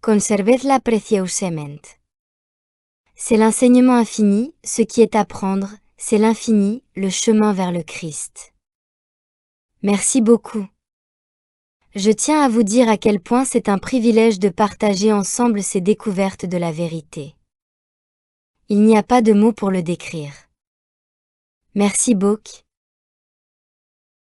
Conservedla preciosement. C'est l'enseignement infini, ce qui est à prendre, c'est l'infini, le chemin vers le Christ. Merci beaucoup. Je tiens à vous dire à quel point c'est un privilège de partager ensemble ces découvertes de la vérité. Il n'y a pas de mots pour le décrire. Merci beaucoup.